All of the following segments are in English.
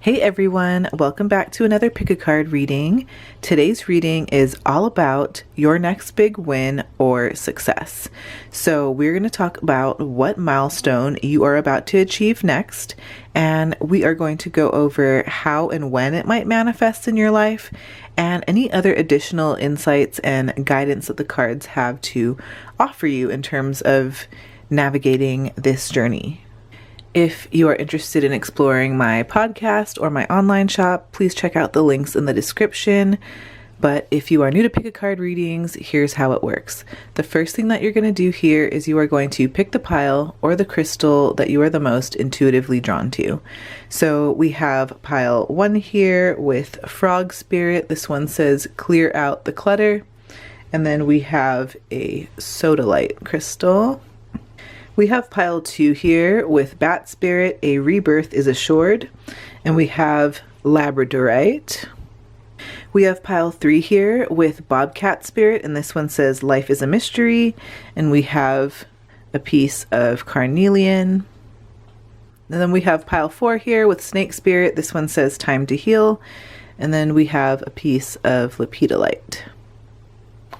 Hey everyone, welcome back to another pick a card reading. Today's reading is all about your next big win or success. So we're going to talk about what milestone you are about to achieve next, and we are going to go over how and when it might manifest in your life and any other additional insights and guidance that the cards have to offer you in terms of navigating this journey. If you are interested in exploring my podcast or my online shop, please check out the links in the description. But if you are new to pick a card readings, here's how it works. The first thing that you're going to do here is you are going to pick the pile or the crystal that you are the most intuitively drawn to. So we have pile 1 here with frog spirit. This one says clear out the clutter. And then we have a sodalite crystal. We have pile 2 here with bat spirit, a rebirth is assured. And we have Labradorite. We have pile 3 here with bobcat spirit, and this one says life is a mystery. And we have a piece of Carnelian. And then we have pile 4 here with snake spirit. This one says time to heal. And then we have a piece of Lepidolite.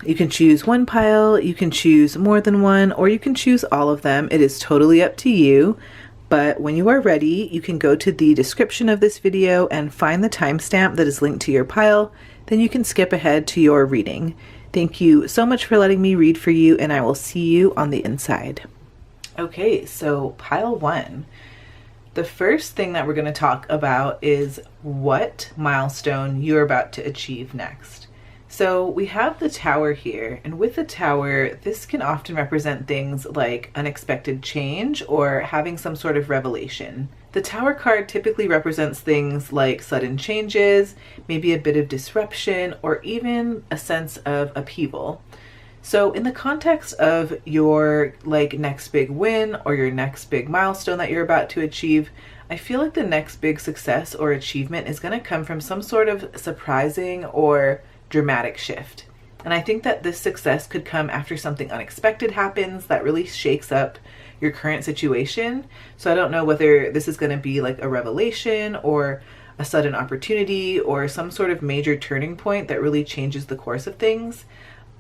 You can choose one pile, you can choose more than one, or you can choose all of them. It is totally up to you. But when you are ready, you can go to the description of this video and find the timestamp that is linked to your pile. Then you can skip ahead to your reading. Thank you so much for letting me read for you, and I will see you on the inside. Okay, so pile 1. The first thing that we're going to talk about is what milestone you're about to achieve next. So we have the tower here, and with the tower, this can often represent things like unexpected change or having some sort of revelation. The tower card typically represents things like sudden changes, maybe a bit of disruption, or even a sense of upheaval. So in the context of your next big win or your next big milestone that you're about to achieve, I feel like the next big success or achievement is going to come from some sort of surprising or dramatic shift. And I think that this success could come after something unexpected happens that really shakes up your current situation. So I don't know whether this is going to be like a revelation or a sudden opportunity or some sort of major turning point that really changes the course of things.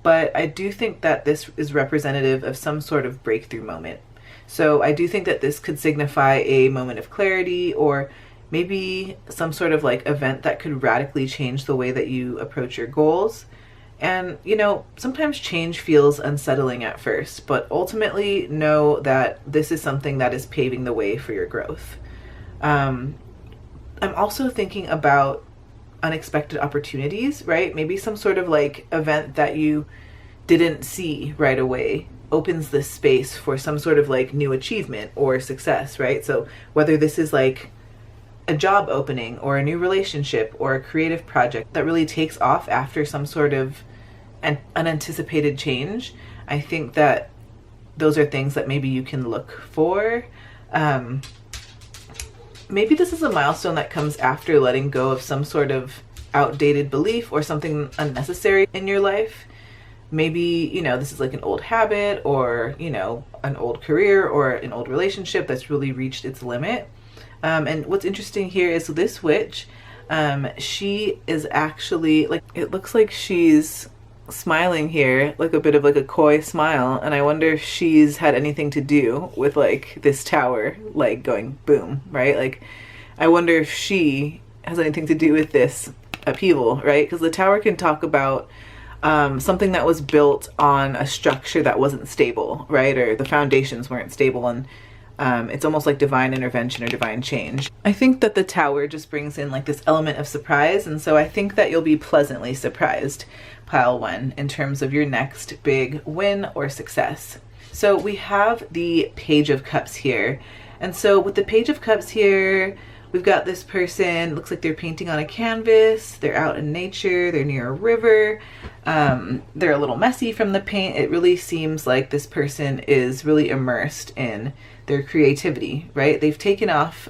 But I do think that this is representative of some sort of breakthrough moment. So I do think that this could signify a moment of clarity or maybe some sort of event that could radically change the way that you approach your goals. And sometimes change feels unsettling at first, but ultimately know that this is something that is paving the way for your growth. I'm also thinking about unexpected opportunities, right? Maybe some sort of event that you didn't see right away opens this space for some sort of new achievement or success, right? So whether this is a job opening or a new relationship or a creative project that really takes off after some sort of an unanticipated change, I think that those are things that maybe you can look for. Maybe this is a milestone that comes after letting go of some sort of outdated belief or something unnecessary in your life. Maybe, this is an old habit or, an old career or an old relationship that's really reached its limit. And what's interesting here is this witch, she is actually it looks like she's smiling here, a bit of a coy smile. And I wonder if she's had anything to do with this tower, going boom, right? I wonder if she has anything to do with this upheaval, right? Because the tower can talk about something that was built on a structure that wasn't stable, right? Or the foundations weren't stable, and it's almost like divine intervention or divine change. I think that the tower just brings in this element of surprise, and so I think that you'll be pleasantly surprised, pile 1, in terms of your next big win or success. So we have the Page of Cups here, and so with the Page of Cups here, we've got this person, looks like they're painting on a canvas, they're out in nature, they're near a river, they're a little messy from the paint. It really seems like this person is really immersed in their creativity, right? They've taken off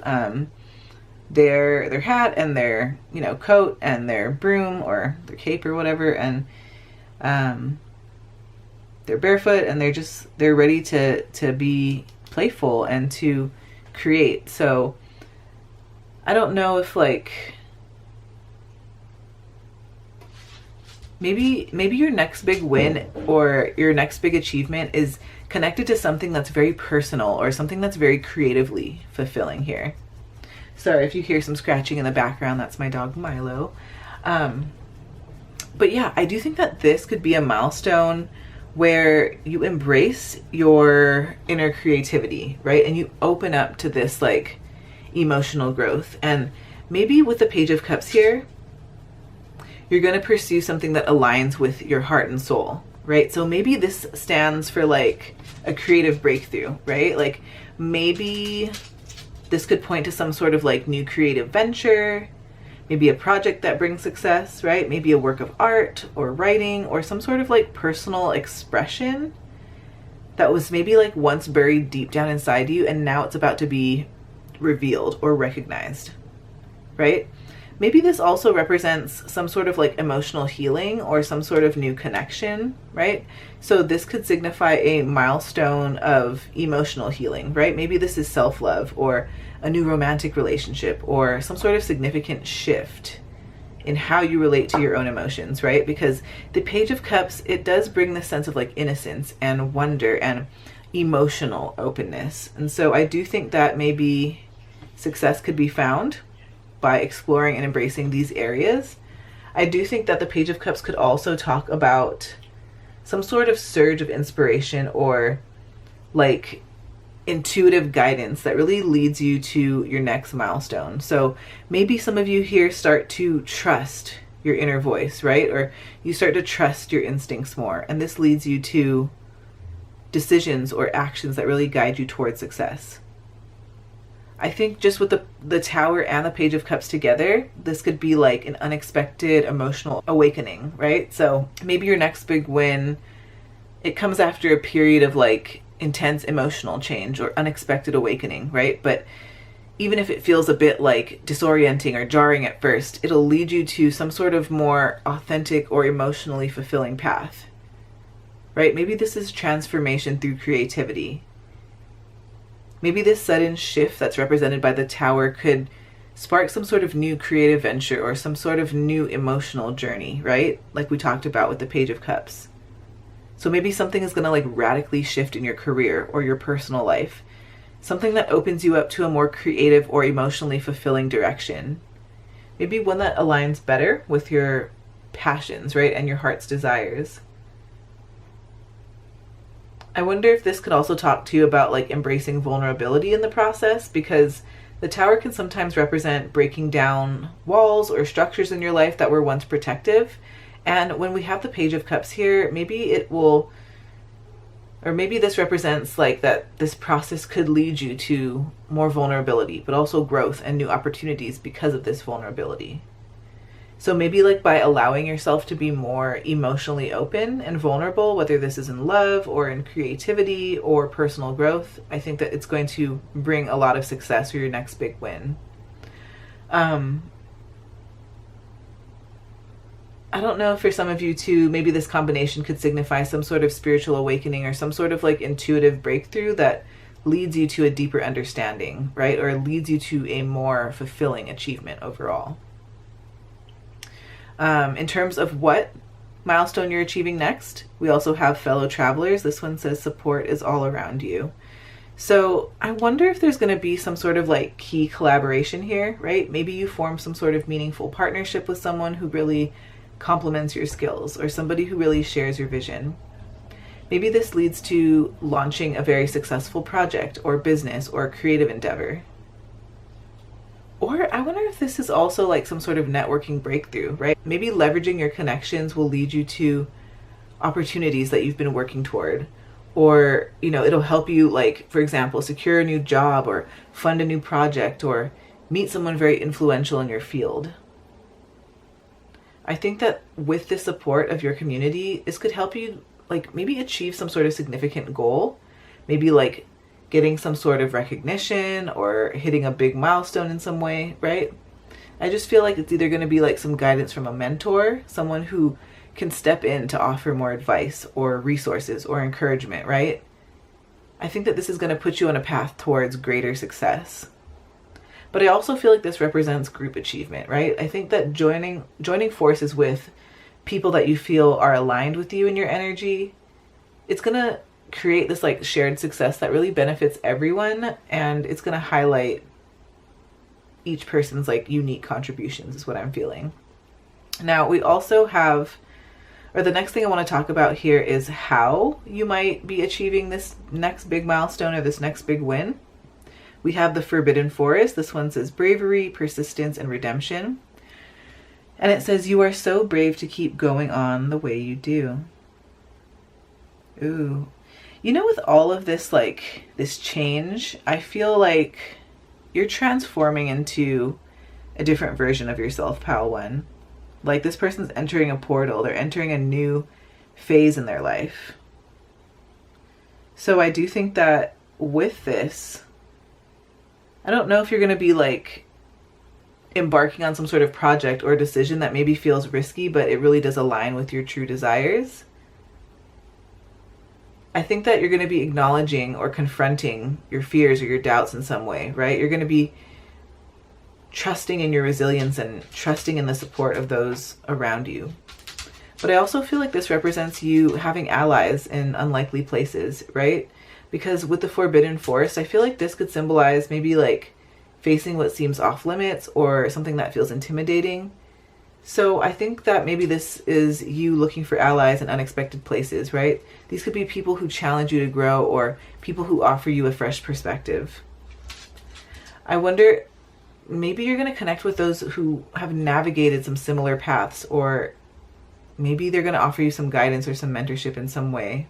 their hat and their coat and their broom or their cape or whatever, and they're barefoot and they're ready to be playful and to create. So I don't know if like maybe your next big win or your next big achievement is connected to something that's very personal or something that's very creatively fulfilling here. Sorry if you hear some scratching in the background, that's my dog Milo. But yeah, I do think that this could be a milestone where you embrace your inner creativity, right? And you open up to this like emotional growth. And maybe with the Page of Cups here, you're going to pursue something that aligns with your heart and soul, right? So maybe this stands for like a creative breakthrough, right? Like maybe this could point to some sort of like new creative venture, maybe a project that brings success, right? Maybe a work of art or writing or some sort of like personal expression that was maybe like once buried deep down inside you and now it's about to be revealed or recognized, right? Maybe this also represents some sort of like emotional healing or some sort of new connection, right? So this could signify a milestone of emotional healing, right? Maybe this is self-love or a new romantic relationship or some sort of significant shift in how you relate to your own emotions, right? Because the Page of Cups, it does bring this sense of like innocence and wonder and emotional openness. And so I do think that maybe success could be found by exploring and embracing these areas. I do think that the Page of Cups could also talk about some sort of surge of inspiration or like intuitive guidance that really leads you to your next milestone. So maybe some of you here start to trust your inner voice, right? Or you start to trust your instincts more. And this leads you to decisions or actions that really guide you towards success. I think just with the Tower and the Page of Cups together, this could be like an unexpected emotional awakening, right? So maybe your next big win, it comes after a period of like intense emotional change or unexpected awakening, right? But even if it feels a bit like disorienting or jarring at first, it'll lead you to some sort of more authentic or emotionally fulfilling path, right? Maybe this is transformation through creativity. Maybe this sudden shift that's represented by the Tower could spark some sort of new creative venture or some sort of new emotional journey, right? Like we talked about with the Page of Cups. So maybe something is going to like radically shift in your career or your personal life. Something that opens you up to a more creative or emotionally fulfilling direction. Maybe one that aligns better with your passions, right? And your heart's desires. I wonder if this could also talk to you about like embracing vulnerability in the process, because the Tower can sometimes represent breaking down walls or structures in your life that were once protective. And when we have the Page of Cups here, maybe it will, or maybe this represents like that this process could lead you to more vulnerability, but also growth and new opportunities because of this vulnerability. So maybe like by allowing yourself to be more emotionally open and vulnerable, whether this is in love or in creativity or personal growth, I think that it's going to bring a lot of success for your next big win. I don't know if for some of you too, maybe this combination could signify some sort of spiritual awakening or some sort of like intuitive breakthrough that leads you to a deeper understanding, right? Or leads you to a more fulfilling achievement overall. In terms of what milestone you're achieving next, we also have fellow travelers. This one says support is all around you. So I wonder if there's going to be some sort of like key collaboration here, right? Maybe you form some sort of meaningful partnership with someone who really complements your skills or somebody who really shares your vision. Maybe this leads to launching a very successful project or business or creative endeavor. Or I wonder if this is also like some sort of networking breakthrough, right? Maybe leveraging your connections will lead you to opportunities that you've been working toward. Or, you know, it'll help you like, for example, secure a new job or fund a new project or meet someone very influential in your field. I think that with the support of your community, this could help you like maybe achieve some sort of significant goal. Maybe like getting some sort of recognition or hitting a big milestone in some way, right? I just feel like it's either going to be like some guidance from a mentor, someone who can step in to offer more advice or resources or encouragement, right? I think that this is going to put you on a path towards greater success. But I also feel like this represents group achievement, right? I think that joining forces with people that you feel are aligned with you in your energy, it's going to create this like shared success that really benefits everyone, and it's going to highlight each person's like unique contributions is what I'm feeling. Now we also have, or the next thing I want to talk about here is how you might be achieving this next big milestone or this next big win. We have the Forbidden Forest. This one says bravery, persistence, and redemption. And it says, you are so brave to keep going on the way you do. Ooh. You know, with all of this, like, this change, I feel like you're transforming into a different version of yourself, Pal One. Like, this person's entering a portal. They're entering a new phase in their life. So I do think that with this, I don't know if you're going to be like embarking on some sort of project or decision that maybe feels risky, but it really does align with your true desires. I think that you're going to be acknowledging or confronting your fears or your doubts in some way, right? You're going to be trusting in your resilience and trusting in the support of those around you. But I also feel like this represents you having allies in unlikely places, right? Because with the Forbidden Forest, I feel like this could symbolize maybe like facing what seems off limits or something that feels intimidating. So I think that maybe this is you looking for allies in unexpected places, right? These could be people who challenge you to grow or people who offer you a fresh perspective. I wonder, maybe you're going to connect with those who have navigated some similar paths, or maybe they're going to offer you some guidance or some mentorship in some way.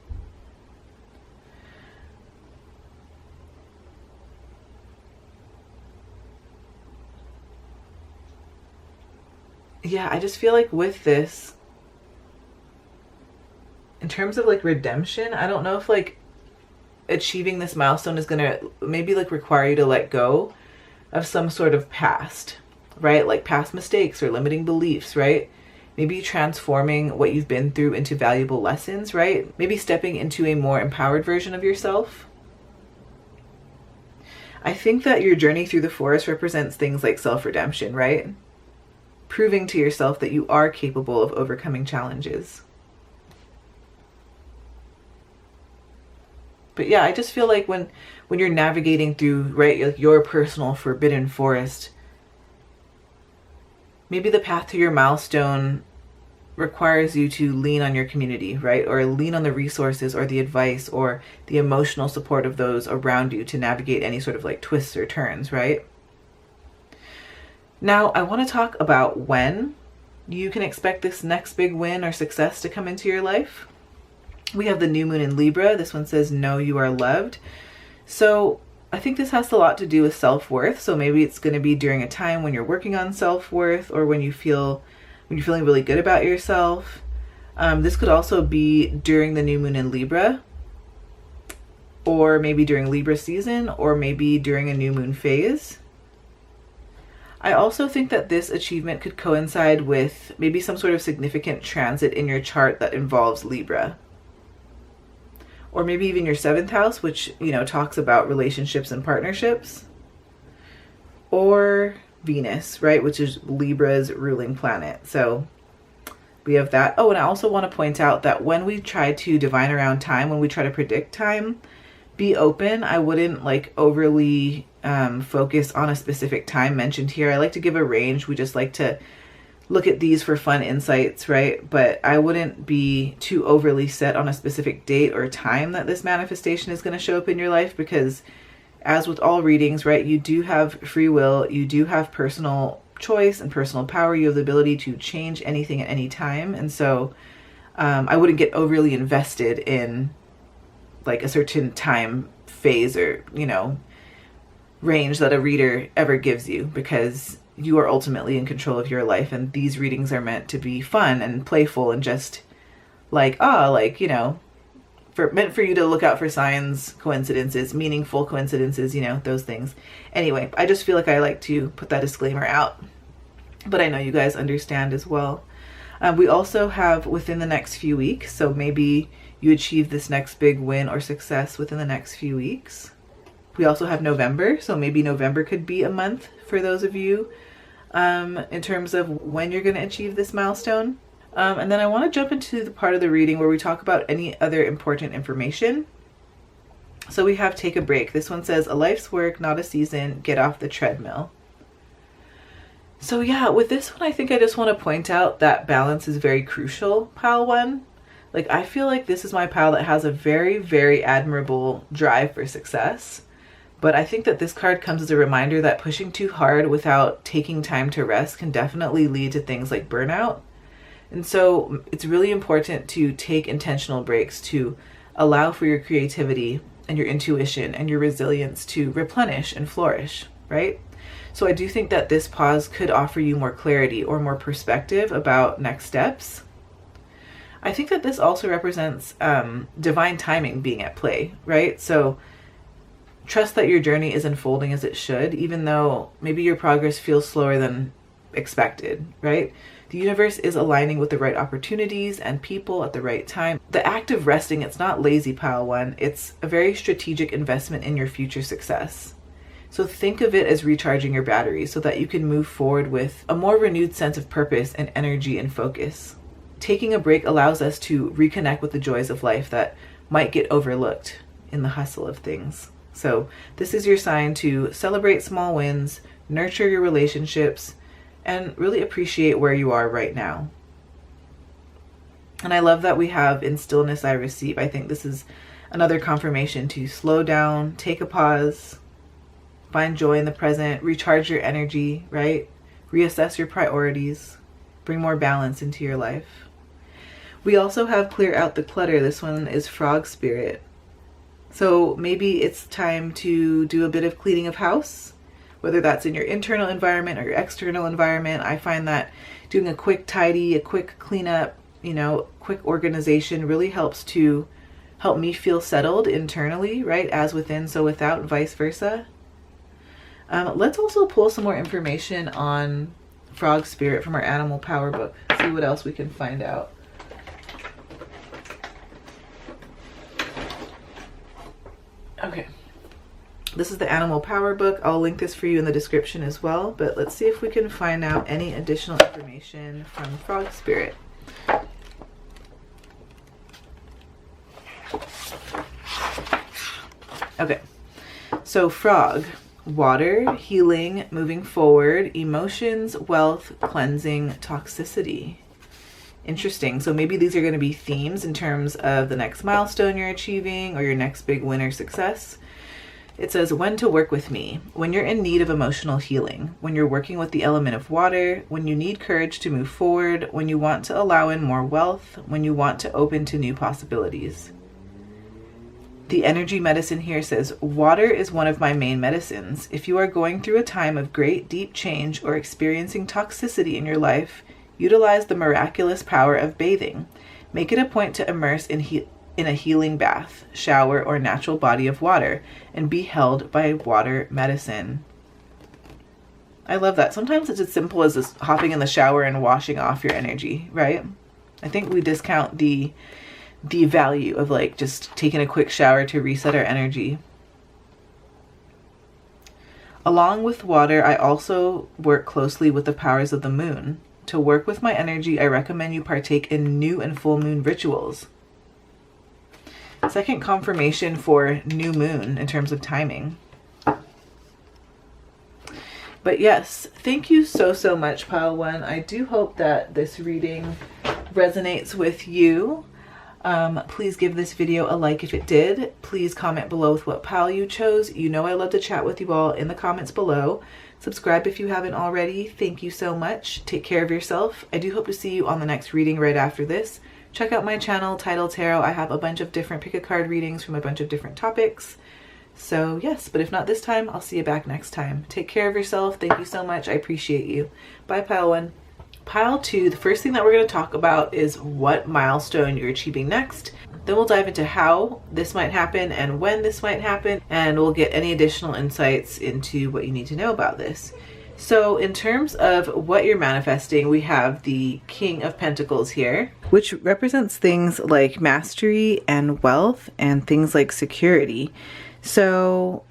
Yeah, I just feel like with this, in terms of like redemption, I don't know if like achieving this milestone is gonna maybe like require you to let go of some sort of past, right? Like past mistakes or limiting beliefs, right? Maybe transforming what you've been through into valuable lessons, right? Maybe stepping into a more empowered version of yourself. I think that your journey through the forest represents things like self-redemption, right? Proving to yourself that you are capable of overcoming challenges. But yeah, I just feel like when you're navigating through, right, your personal forbidden forest, maybe the path to your milestone requires you to lean on your community, right? Or lean on the resources or the advice or the emotional support of those around you to navigate any sort of like twists or turns, right? Now, I want to talk about when you can expect this next big win or success to come into your life. We have the new moon in Libra. This one says, know you are loved. So I think this has a lot to do with self-worth. So maybe it's going to be during a time when you're working on self-worth, or when you're feeling really good about yourself. This could also be during the new moon in Libra, or maybe during Libra season, or maybe during a new moon phase. I also think that this achievement could coincide with maybe some sort of significant transit in your chart that involves Libra. Or maybe even your 7th house, which, you know, talks about relationships and partnerships. Or Venus, right, which is Libra's ruling planet. So we have that. Oh, and I also want to point out that when we try to divine around time, when we try to predict time, be open. I wouldn't like overly focus on a specific time mentioned here. I like to give a range. We just like to look at these for fun insights, right? But I wouldn't be too overly set on a specific date or time that this manifestation is going to show up in your life, because as with all readings, right, you do have free will, you do have personal choice and personal power, you have the ability to change anything at any time. And so I wouldn't get overly invested in like a certain time phase or, you know, range that a reader ever gives you, because you are ultimately in control of your life, and these readings are meant to be fun and playful and just like, you know, meant for you to look out for signs, coincidences, meaningful coincidences, you know, those things. Anyway, I just feel like I like to put that disclaimer out, but I know you guys understand as well. We also have within the next few weeks, so maybe you achieve this next big win or success within the next few weeks. We also have November, so maybe November could be a month for those of you in terms of when you're going to achieve this milestone. And then I want to jump into the part of the reading where we talk about any other important information. So we have take a break. This one says, a life's work, not a season, get off the treadmill. So yeah, with this one, I think I just want to point out that balance is very crucial, pile one. Like, I feel like this is my pile that has a very, very admirable drive for success. But I think that this card comes as a reminder that pushing too hard without taking time to rest can definitely lead to things like burnout. And so it's really important to take intentional breaks to allow for your creativity and your intuition and your resilience to replenish and flourish, right? So I do think that this pause could offer you more clarity or more perspective about next steps. I think that this also represents divine timing being at play, right? So trust that your journey is unfolding as it should, even though maybe your progress feels slower than expected, right? The universe is aligning with the right opportunities and people at the right time. The act of resting, it's not lazy, pile one. It's a very strategic investment in your future success. So think of it as recharging your batteries so that you can move forward with a more renewed sense of purpose and energy and focus. Taking a break allows us to reconnect with the joys of life that might get overlooked in the hustle of things. So this is your sign to celebrate small wins, nurture your relationships, and really appreciate where you are right now. And I love that we have in stillness I receive. I think this is another confirmation to slow down, take a pause, find joy in the present, recharge your energy, right? Reassess your priorities, bring more balance into your life. We also have clear out the clutter. This one is frog spirit. So maybe it's time to do a bit of cleaning of house, whether that's in your internal environment or your external environment. I find that doing a quick tidy, a quick cleanup, quick organization really helps me feel settled internally, right? As within, so without, and vice versa. Let's also pull some more information on frog spirit from our animal power book. See what else we can find out. Okay. This is the Animal Power book. I'll link this for you in the description as well, but let's see if we can find out any additional information from Frog Spirit. Okay, so frog, water, healing, moving forward, emotions, wealth, cleansing, toxicity. Interesting. So maybe these are going to be themes in terms of the next milestone you're achieving or your next big win or success. It says, when to work with me, when you're in need of emotional healing, when you're working with the element of water, when you need courage to move forward, when you want to allow in more wealth, when you want to open to new possibilities. The energy medicine here says, water is one of my main medicines. If you are going through a time of great deep change or experiencing toxicity in your life, utilize the miraculous power of bathing. Make it a point to immerse in a healing bath, shower, or natural body of water, and be held by water medicine. I love that. Sometimes it's as simple as just hopping in the shower and washing off your energy, right? I think we discount the value of like just taking a quick shower to reset our energy. Along with water, I also work closely with the powers of the moon. To work with my energy, I recommend you partake in new and full moon rituals. Second confirmation for new moon in terms of timing. But yes, thank you so much, pile one. I do hope that this reading resonates with you. Please give this video a like if it did. Please comment below with what pile you chose. You know I love to chat with you all in the comments below. Subscribe if you haven't already. Thank you so much. Take care of yourself. I do hope to see you on the next reading right after this. Check out my channel, Tidal Tarot. I have a bunch of different pick-a-card readings from a bunch of different topics. So yes, but if not this time, I'll see you back next time. Take care of yourself. Thank you so much. I appreciate you. Bye, pile one. Pile two, the first thing that we're going to talk about is what milestone you're achieving next. Then we'll dive into how this might happen and when this might happen, and we'll get any additional insights into what you need to know about this. So in terms of what you're manifesting, we have the King of Pentacles here, which represents things like mastery and wealth and things like security. So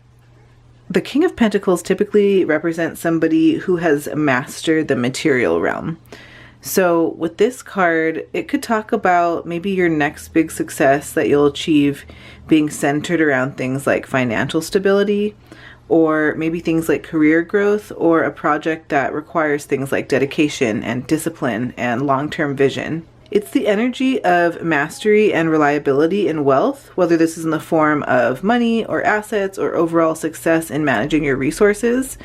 The King of Pentacles typically represents somebody who has mastered the material realm. So with this card, it could talk about maybe your next big success that you'll achieve being centered around things like financial stability, or maybe things like career growth, or a project that requires things like dedication and discipline and long-term vision. It's the energy of mastery and reliability in wealth, whether this is in the form of money or assets or overall success in managing your resources.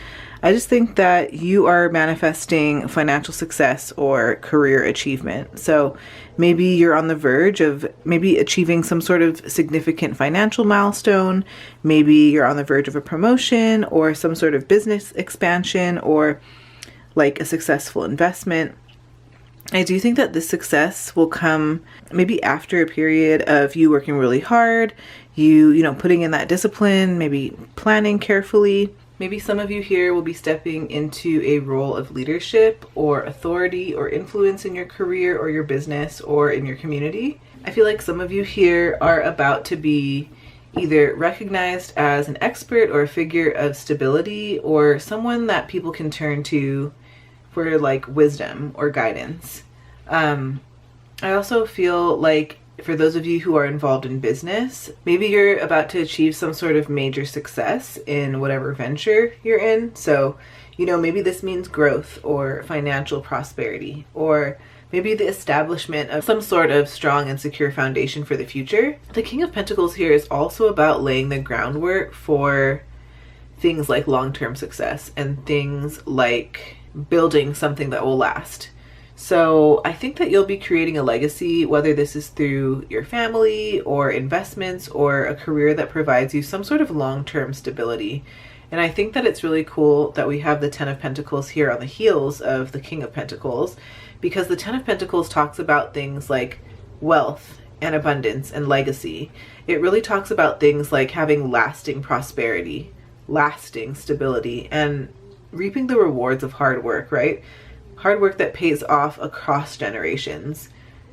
I just think that you are manifesting financial success or career achievement. So maybe you're on the verge of maybe achieving some sort of significant financial milestone. Maybe you're on the verge of a promotion or some sort of business expansion or like a successful investment. I do think that this success will come maybe after a period of you working really hard, you know, putting in that discipline, maybe planning carefully. Maybe some of you here will be stepping into a role of leadership or authority or influence in your career or your business or in your community. I feel like some of you here are about to be either recognized as an expert or a figure of stability or someone that people can turn to for like wisdom or guidance. I also feel like for those of you who are involved in business, maybe you're about to achieve some sort of major success in whatever venture you're in. So, you know, maybe this means growth or financial prosperity, or maybe the establishment of some sort of strong and secure foundation for the future. The King of Pentacles here is also about laying the groundwork for things like long-term success and things like building something that will last. So I think that you'll be creating a legacy, whether this is through your family or investments or a career that provides you some sort of long-term stability. And I think that it's really cool that we have the Ten of Pentacles here on the heels of the King of Pentacles, because the Ten of Pentacles talks about things like wealth and abundance and legacy. It really talks about things like having lasting prosperity, lasting stability, and reaping the rewards of hard work, right? Hard work that pays off across generations.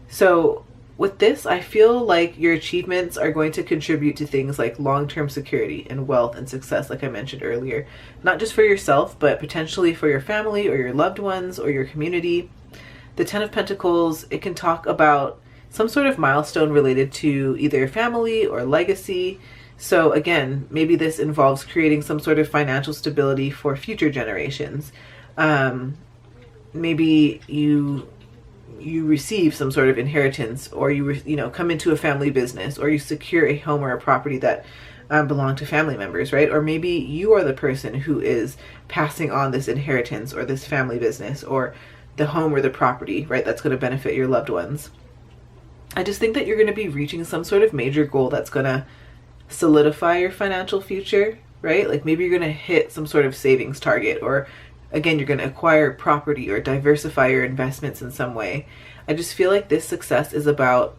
So with this, I feel like your achievements are going to contribute to things like long-term security and wealth and success, like I mentioned earlier, not just for yourself, but potentially for your family or your loved ones or your community. The Ten of Pentacles, it can talk about some sort of milestone related to either family or legacy. So again, maybe this involves creating some sort of financial stability for future generations. Maybe you receive some sort of inheritance, or you come into a family business, or you secure a home or a property that belong to family members, right? Or maybe you are the person who is passing on this inheritance or this family business or the home or the property, right? That's going to benefit your loved ones. I just think that you're going to be reaching some sort of major goal that's going to solidify your financial future, right? Like maybe you're going to hit some sort of savings target, or again, you're going to acquire property or diversify your investments in some way. I just feel like this success is about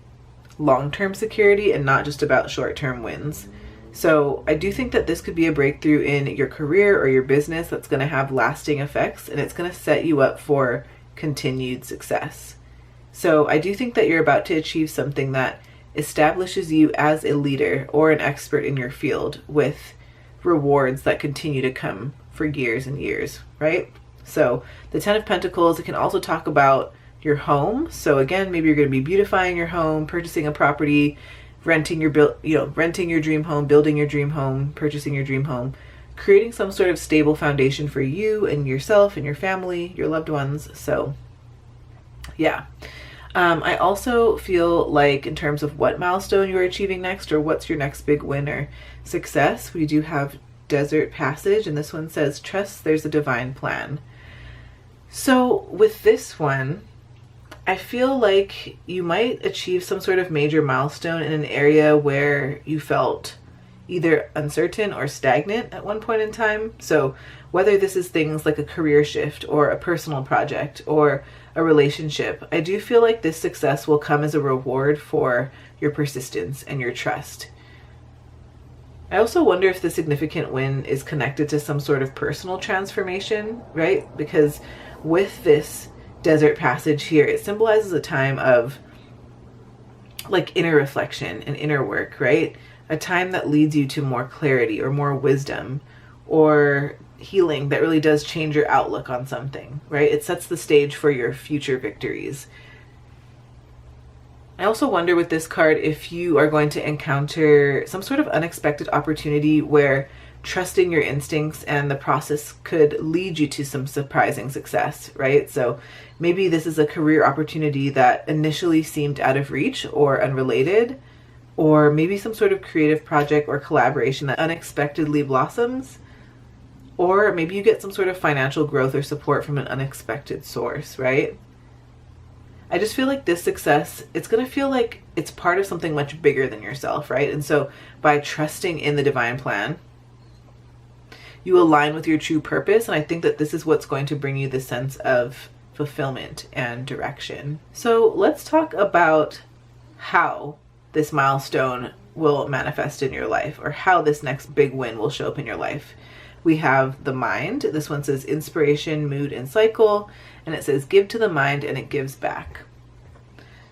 long-term security and not just about short-term wins. So I do think that this could be a breakthrough in your career or your business that's going to have lasting effects, and it's going to set you up for continued success. So I do think that you're about to achieve something that establishes you as a leader or an expert in your field, with rewards that continue to come for years and years, right? So the Ten of Pentacles, it can also talk about your home. So again, maybe you're going to be beautifying your home, purchasing a property, renting your dream home, building your dream home, purchasing your dream home, creating some sort of stable foundation for you and yourself and your family, your loved ones. So yeah. I also feel like in terms of what milestone you're achieving next, or what's your next big win or success, we do have Desert Passage, and this one says, trust there's a divine plan. So with this one, I feel like you might achieve some sort of major milestone in an area where you felt either uncertain or stagnant at one point in time. So whether this is things like a career shift or a personal project or a relationship, I do feel like this success will come as a reward for your persistence and your trust. I also wonder if the significant win is connected to some sort of personal transformation, right? Because with this Desert Passage here, it symbolizes a time of like inner reflection and inner work, right? A time that leads you to more clarity or more wisdom, or healing that really does change your outlook on something, right? It sets the stage for your future victories. I also wonder with this card if you are going to encounter some sort of unexpected opportunity where trusting your instincts and the process could lead you to some surprising success, right? So maybe this is a career opportunity that initially seemed out of reach or unrelated, or maybe some sort of creative project or collaboration that unexpectedly blossoms, or maybe you get some sort of financial growth or support from an unexpected source, right? I just feel like this success, it's going to feel like it's part of something much bigger than yourself, right? And so by trusting in the divine plan, you align with your true purpose. And I think that this is what's going to bring you the sense of fulfillment and direction. So let's talk about how this milestone will manifest in your life, or how this next big win will show up in your life. We have the mind. This one says inspiration, mood, and cycle. And it says give to the mind and it gives back.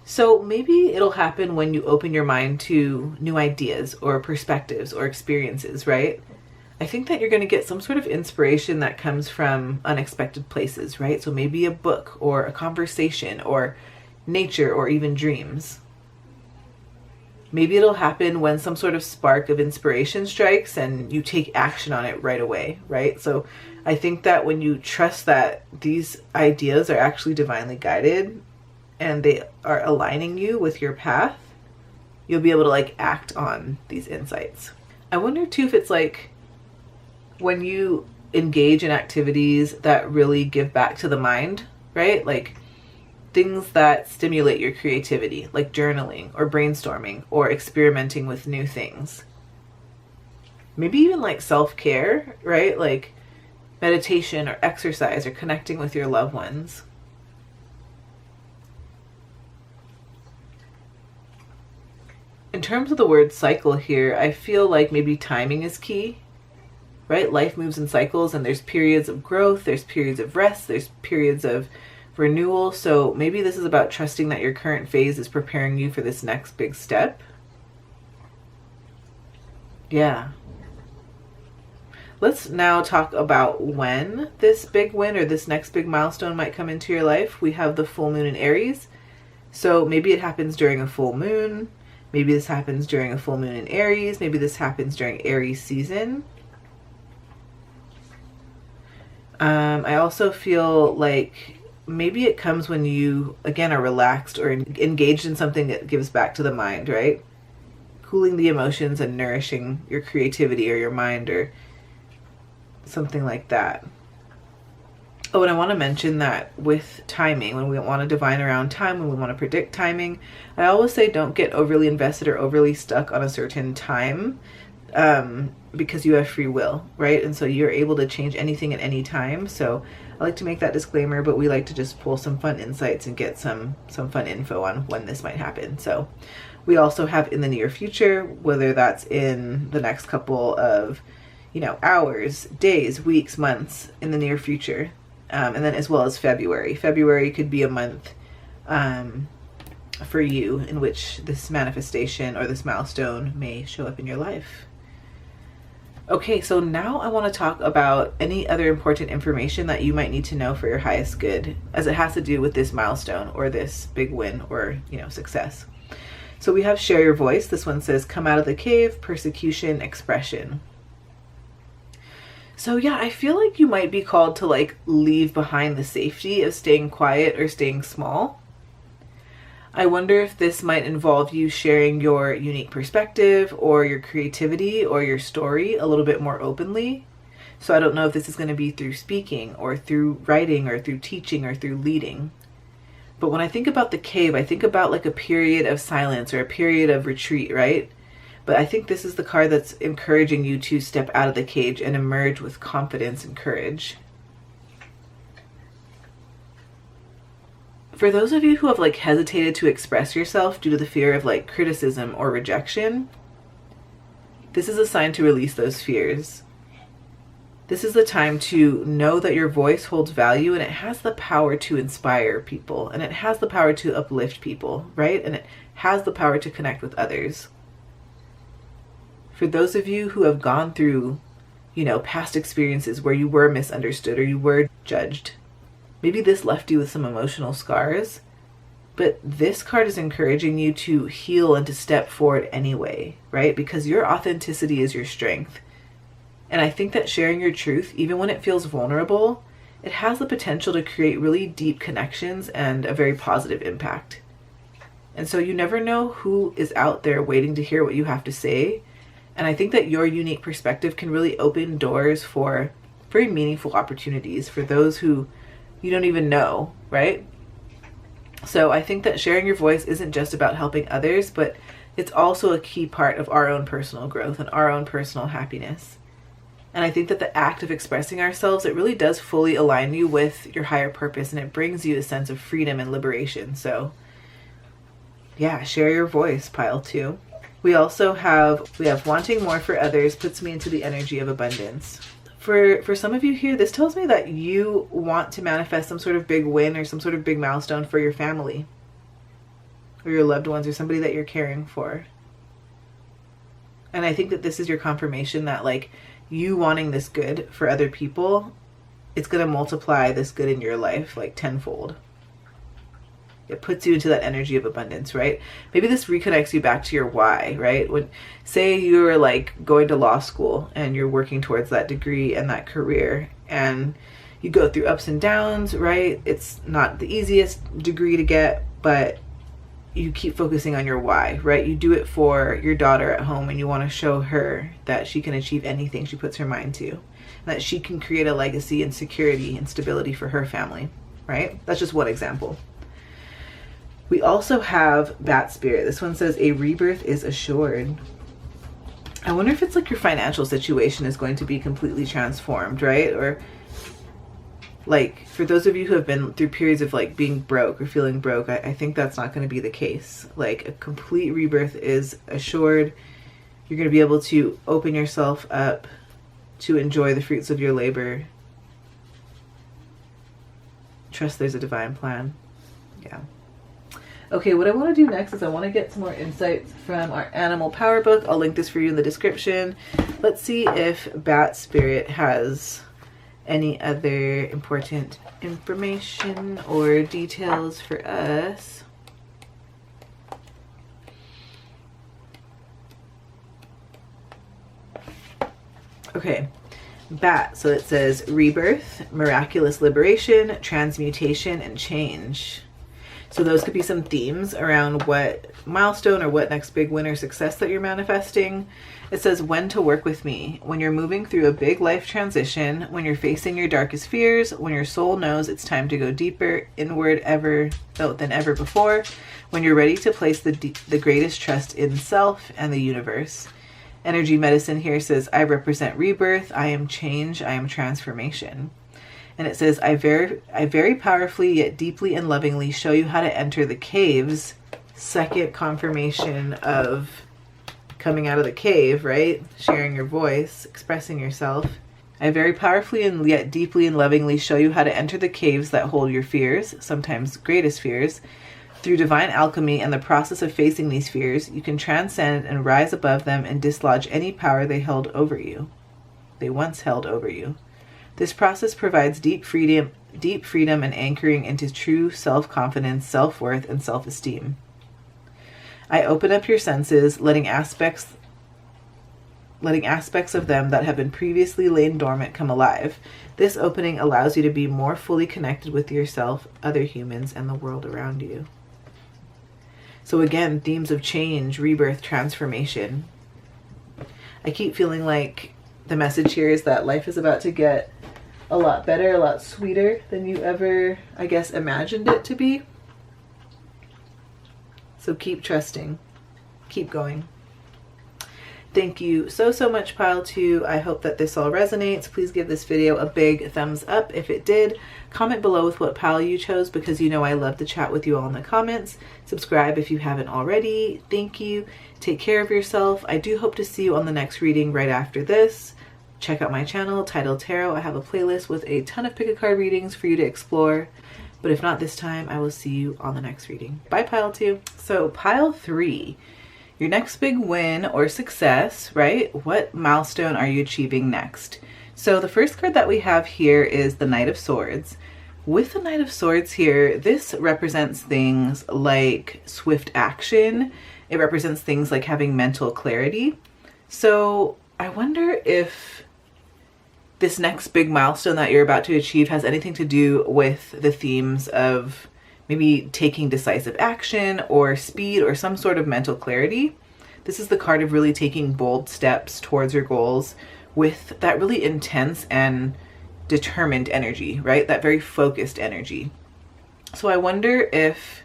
So maybe it'll happen when you open your mind to new ideas or perspectives or experiences, right? I think that you're going to get some sort of inspiration that comes from unexpected places, right? So maybe a book or a conversation or nature or even dreams. Maybe it'll happen when some sort of spark of inspiration strikes and you take action on it right away, right? So I think that when you trust that these ideas are actually divinely guided and they are aligning you with your path, you'll be able to like act on these insights. I wonder too if it's like when you engage in activities that really give back to the mind, right? Like things that stimulate your creativity, like journaling or brainstorming or experimenting with new things. Maybe even like self-care, right? Like meditation or exercise or connecting with your loved ones. In terms of the word cycle here, I feel like maybe timing is key, right? Life moves in cycles and there's periods of growth, there's periods of rest, there's periods of renewal. So maybe this is about trusting that your current phase is preparing you for this next big step. Yeah. Let's now talk about when this big win or this next big milestone might come into your life. We have the full moon in Aries. So maybe it happens during a full moon. Maybe this happens during a full moon in Aries. Maybe this happens during Aries season. I also feel like maybe it comes when you, again, are relaxed or engaged in something that gives back to the mind, right? Cooling the emotions and nourishing your creativity or your mind or something like that. Oh, and I want to mention that with timing, when we want to divine around time, when we want to predict timing, I always say don't get overly invested or overly stuck on a certain time because you have free will, right? And so you're able to change anything at any time. So I like to make that disclaimer, but we like to just pull some fun insights and get some fun info on when this might happen. So we also have in the near future, whether that's in the next couple of, hours, days, weeks, months in the near future. And then as well as February. February could be a month for you in which this manifestation or this milestone may show up in your life. Okay, so now I want to talk about any other important information that you might need to know for your highest good as it has to do with this milestone or this big win or, success. So we have share your voice. This one says come out of the cave, persecution, expression. So yeah, I feel like you might be called to like leave behind the safety of staying quiet or staying small. I wonder if this might involve you sharing your unique perspective or your creativity or your story a little bit more openly. So I don't know if this is going to be through speaking or through writing or through teaching or through leading. But when I think about the cave, I think about like a period of silence or a period of retreat, right? But I think this is the card that's encouraging you to step out of the cage and emerge with confidence and courage. For those of you who have like hesitated to express yourself due to the fear of like criticism or rejection, this is a sign to release those fears. This is the time to know that your voice holds value and it has the power to inspire people and it has the power to uplift people, right? And it has the power to connect with others. For those of you who have gone through past experiences where you were misunderstood or you were judged. Maybe this left you with some emotional scars, but this card is encouraging you to heal and to step forward anyway, right? Because your authenticity is your strength. And I think that sharing your truth, even when it feels vulnerable, it has the potential to create really deep connections and a very positive impact. And so you never know who is out there waiting to hear what you have to say. And I think that your unique perspective can really open doors for very meaningful opportunities for those who you don't even know, right? So I think that sharing your voice isn't just about helping others, but it's also a key part of our own personal growth and our own personal happiness. And I think that the act of expressing ourselves, it really does fully align you with your higher purpose, and it brings you a sense of freedom and liberation. So yeah, share your voice, pile 2. We have wanting more for others puts me into the energy of abundance. For some of you here, this tells me that you want to manifest some sort of big win or some sort of big milestone for your family or your loved ones or somebody that you're caring for. And I think that this is your confirmation that like you wanting this good for other people, it's going to multiply this good in your life like tenfold. It puts you into that energy of abundance, right? Maybe this reconnects you back to your why, right? When, say you're like going to law school and you're working towards that degree and that career, and you go through ups and downs, right? It's not the easiest degree to get, but you keep focusing on your why, right? You do it for your daughter at home, and you want to show her that she can achieve anything she puts her mind to, and that she can create a legacy and security and stability for her family, right? That's just one example. We also have Bat Spirit. This one says a rebirth is assured. I wonder if it's like your financial situation is going to be completely transformed, right? Or like for those of you who have been through periods of like being broke or feeling broke, I think that's not going to be the case. Like a complete rebirth is assured. You're going to be able to open yourself up to enjoy the fruits of your labor. Trust there's a divine plan. Yeah. Okay, what I want to do next is I want to get some more insights from our animal power book. I'll link this for you in the description. Let's see if Bat Spirit has any other important information or details for us. Okay, Bat. So it says rebirth, miraculous liberation, transmutation, and change. So those could be some themes around what milestone or what next big win or success that you're manifesting. It says when to work with me. When you're moving through a big life transition, when you're facing your darkest fears, when your soul knows it's time to go deeper inward than ever before, when you're ready to place the greatest trust in self and the universe. Energy medicine here says, I represent rebirth, I am change, I am transformation. And it says, I very powerfully yet deeply and lovingly show you how to enter the caves. Second confirmation of coming out of the cave, right? Sharing your voice, expressing yourself. I very powerfully and yet deeply and lovingly show you how to enter the caves that hold your fears, sometimes greatest fears. Through divine alchemy and the process of facing these fears, you can transcend and rise above them and dislodge any power they once held over you. This process provides deep freedom and anchoring into true self-confidence, self-worth, and self-esteem. I open up your senses, letting aspects of them that have been previously lain dormant come alive. This opening allows you to be more fully connected with yourself, other humans, and the world around you. So again, themes of change, rebirth, transformation. I keep feeling like the message here is that life is about to get a lot better, a lot sweeter than you ever, I guess, imagined it to be. So keep trusting, keep going. Thank you so much, Pile 2. I hope that this all resonates. Please give this video a big thumbs up if it did. Comment below with what pile you chose, because you know I love to chat with you all in the comments. Subscribe if you haven't already. Thank you. Take care of yourself. I do hope to see you on the next reading right after this. Check out my channel, Tidal Tarot. I have a playlist with a ton of pick-a-card readings for you to explore. But if not this time, I will see you on the next reading. Bye, Pile 2. So Pile 3. Your next big win or success, right? What milestone are you achieving next? So the first card that we have here is the Knight of Swords. With the Knight of Swords here, this represents things like swift action. It represents things like having mental clarity. So I wonder if this next big milestone that you're about to achieve has anything to do with the themes of maybe taking decisive action or speed or some sort of mental clarity. This is the card of really taking bold steps towards your goals with that really intense and determined energy, right? That very focused energy. So I wonder if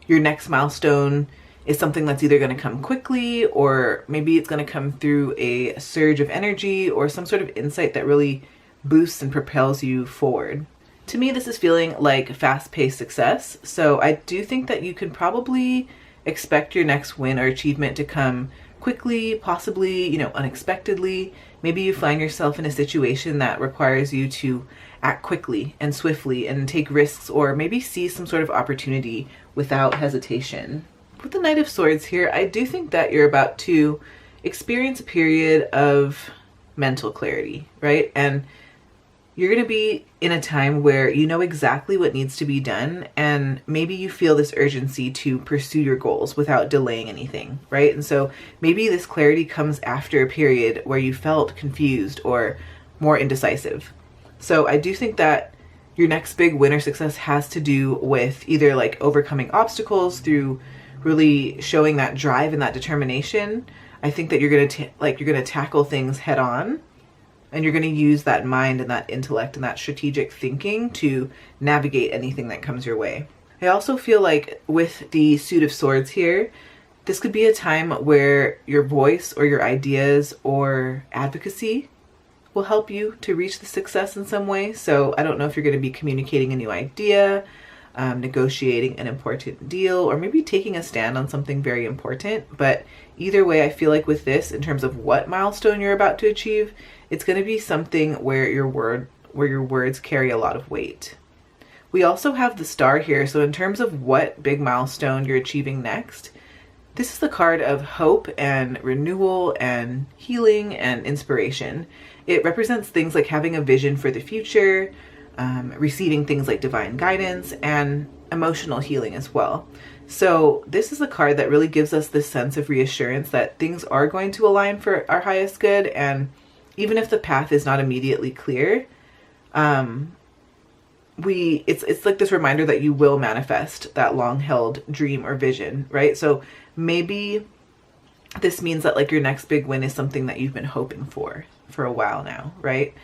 your next milestone is something that's either going to come quickly, or maybe it's going to come through a surge of energy or some sort of insight that really boosts and propels you forward. To me, this is feeling like fast-paced success. So I do think that you can probably expect your next win or achievement to come quickly, possibly, unexpectedly. Maybe you find yourself in a situation that requires you to act quickly and swiftly and take risks, or maybe see some sort of opportunity without hesitation. With the Knight of Swords here, I do think that you're about to experience a period of mental clarity, right? And you're going to be in a time where you know exactly what needs to be done, and maybe you feel this urgency to pursue your goals without delaying anything, right? And so maybe this clarity comes after a period where you felt confused or more indecisive. So I do think that your next big win or success has to do with either like overcoming obstacles through really showing that drive and that determination. I think that you're going to tackle things head on, and you're going to use that mind and that intellect and that strategic thinking to navigate anything that comes your way. I also feel like with the Suit of Swords here, this could be a time where your voice or your ideas or advocacy will help you to reach the success in some way. So I don't know if you're going to be communicating a new idea, negotiating an important deal, or maybe taking a stand on something very important. But either way, I feel like with this, in terms of what milestone you're about to achieve, it's going to be something where your words carry a lot of weight. We also have the Star here. So in terms of what big milestone you're achieving next, this is the card of hope and renewal and healing and inspiration. It represents things like having a vision for the future, receiving things like divine guidance, and emotional healing as well. So this is a card that really gives us this sense of reassurance that things are going to align for our highest good, and even if the path is not immediately clear, it's like this reminder that you will manifest that long-held dream or vision, right? So maybe this means that like your next big win is something that you've been hoping for a while now, right?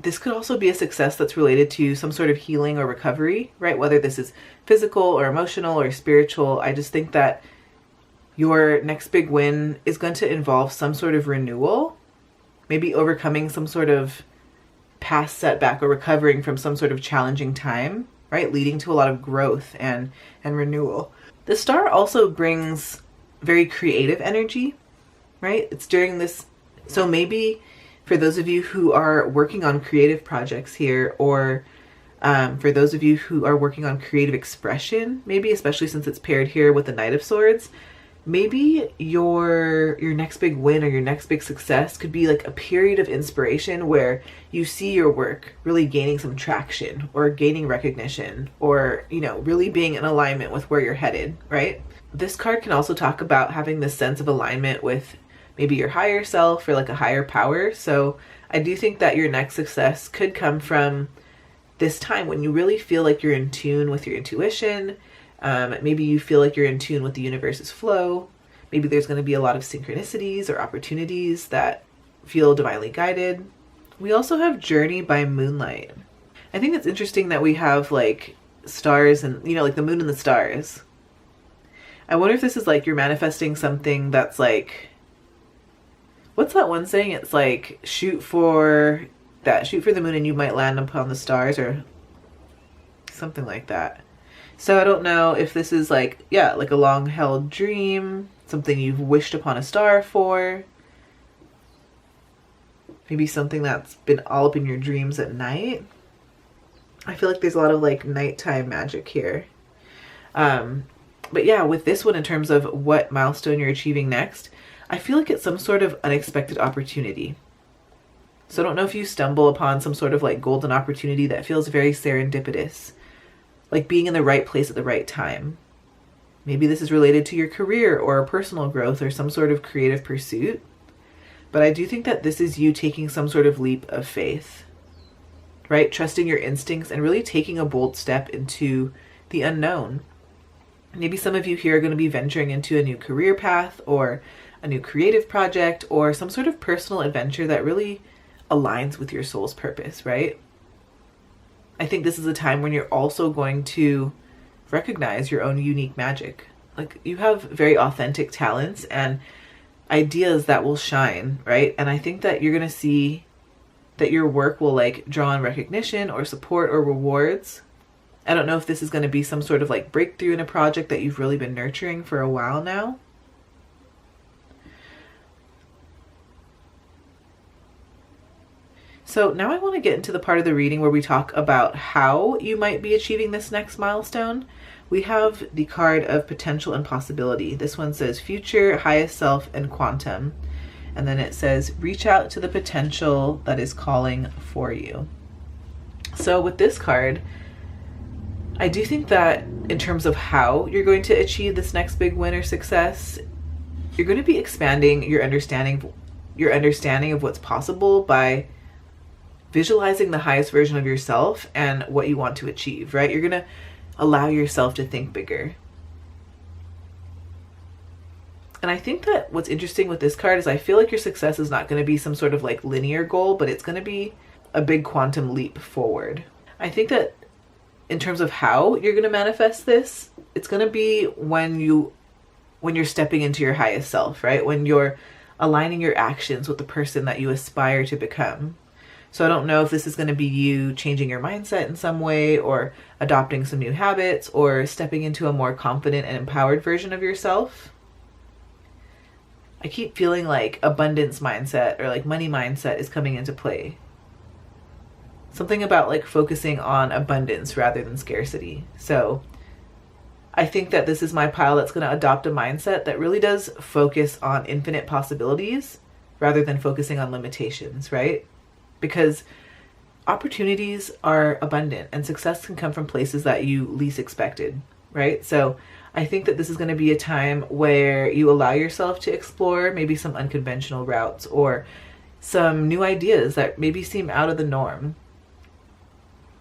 This could also be a success that's related to some sort of healing or recovery, right? Whether this is physical or emotional or spiritual. I just think that your next big win is going to involve some sort of renewal, maybe overcoming some sort of past setback or recovering from some sort of challenging time, right? Leading to a lot of growth and renewal. The Star also brings very creative energy, right? It's during this. So maybe for those of you who are working on creative projects here, or for those of you who are working on creative expression, maybe especially since it's paired here with the Knight of Swords, maybe your next big win or your next big success could be like a period of inspiration where you see your work really gaining some traction or gaining recognition, or, really being in alignment with where you're headed, right? This card can also talk about having this sense of alignment with maybe your higher self or like a higher power. So I do think that your next success could come from this time when you really feel like you're in tune with your intuition. Maybe you feel like you're in tune with the universe's flow. Maybe there's going to be a lot of synchronicities or opportunities that feel divinely guided. We also have Journey by Moonlight. I think it's interesting that we have like stars and, like the moon and the stars. I wonder if this is like you're manifesting something that's like, what's that one saying? It's like shoot for the moon and you might land upon the stars, or something like that. So I don't know if this is like a long held dream, something you've wished upon a star for. Maybe something that's been all up in your dreams at night. I feel like there's a lot of like nighttime magic here. But yeah, with this one, in terms of what milestone you're achieving next, I feel like it's some sort of unexpected opportunity. So I don't know if you stumble upon some sort of like golden opportunity that feels very serendipitous, like being in the right place at the right time. Maybe this is related to your career or personal growth or some sort of creative pursuit. But I do think that this is you taking some sort of leap of faith, right? Trusting your instincts and really taking a bold step into the unknown. Maybe some of you here are going to be venturing into a new career path or a new creative project or some sort of personal adventure that really aligns with your soul's purpose, right? I think this is a time when you're also going to recognize your own unique magic. Like, you have very authentic talents and ideas that will shine, right? And I think that you're going to see that your work will like draw on recognition or support or rewards. I don't know if this is going to be some sort of like breakthrough in a project that you've really been nurturing for a while now. So now I want to get into the part of the reading where we talk about how you might be achieving this next milestone. We have the card of potential and possibility. This one says future, highest self, and quantum. And then it says reach out to the potential that is calling for you. So with this card, I do think that in terms of how you're going to achieve this next big win or success, you're going to be expanding your understanding of what's possible by visualizing the highest version of yourself and what you want to achieve, right? You're going to allow yourself to think bigger. And I think that what's interesting with this card is I feel like your success is not going to be some sort of like linear goal, but it's going to be a big quantum leap forward. I think that in terms of how you're going to manifest this, it's going to be when you're stepping into your highest self, right? When you're aligning your actions with the person that you aspire to become. So I don't know if this is going to be you changing your mindset in some way or adopting some new habits or stepping into a more confident and empowered version of yourself. I keep feeling like abundance mindset or like money mindset is coming into play. Something about like focusing on abundance rather than scarcity. So I think that this is my pile that's going to adopt a mindset that really does focus on infinite possibilities rather than focusing on limitations, right? Because opportunities are abundant and success can come from places that you least expected, right? So I think that this is going to be a time where you allow yourself to explore maybe some unconventional routes or some new ideas that maybe seem out of the norm.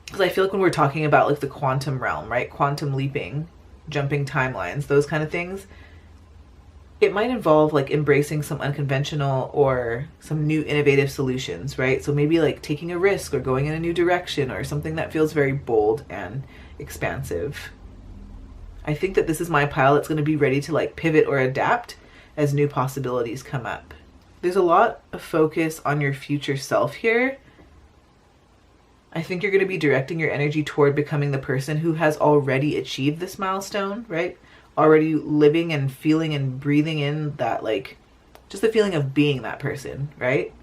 Because I feel like when we're talking about like the quantum realm, right? Quantum leaping, jumping timelines, those kind of things, it might involve like embracing some unconventional or some new innovative solutions, right? So maybe like taking a risk or going in a new direction or something that feels very bold and expansive. I think that this is my pile that's going to be ready to like pivot or adapt as new possibilities come up. There's a lot of focus on your future self here. I think you're going to be directing your energy toward becoming the person who has already achieved this milestone, right? Already living and feeling and breathing in that, like, just the feeling of being that person, right?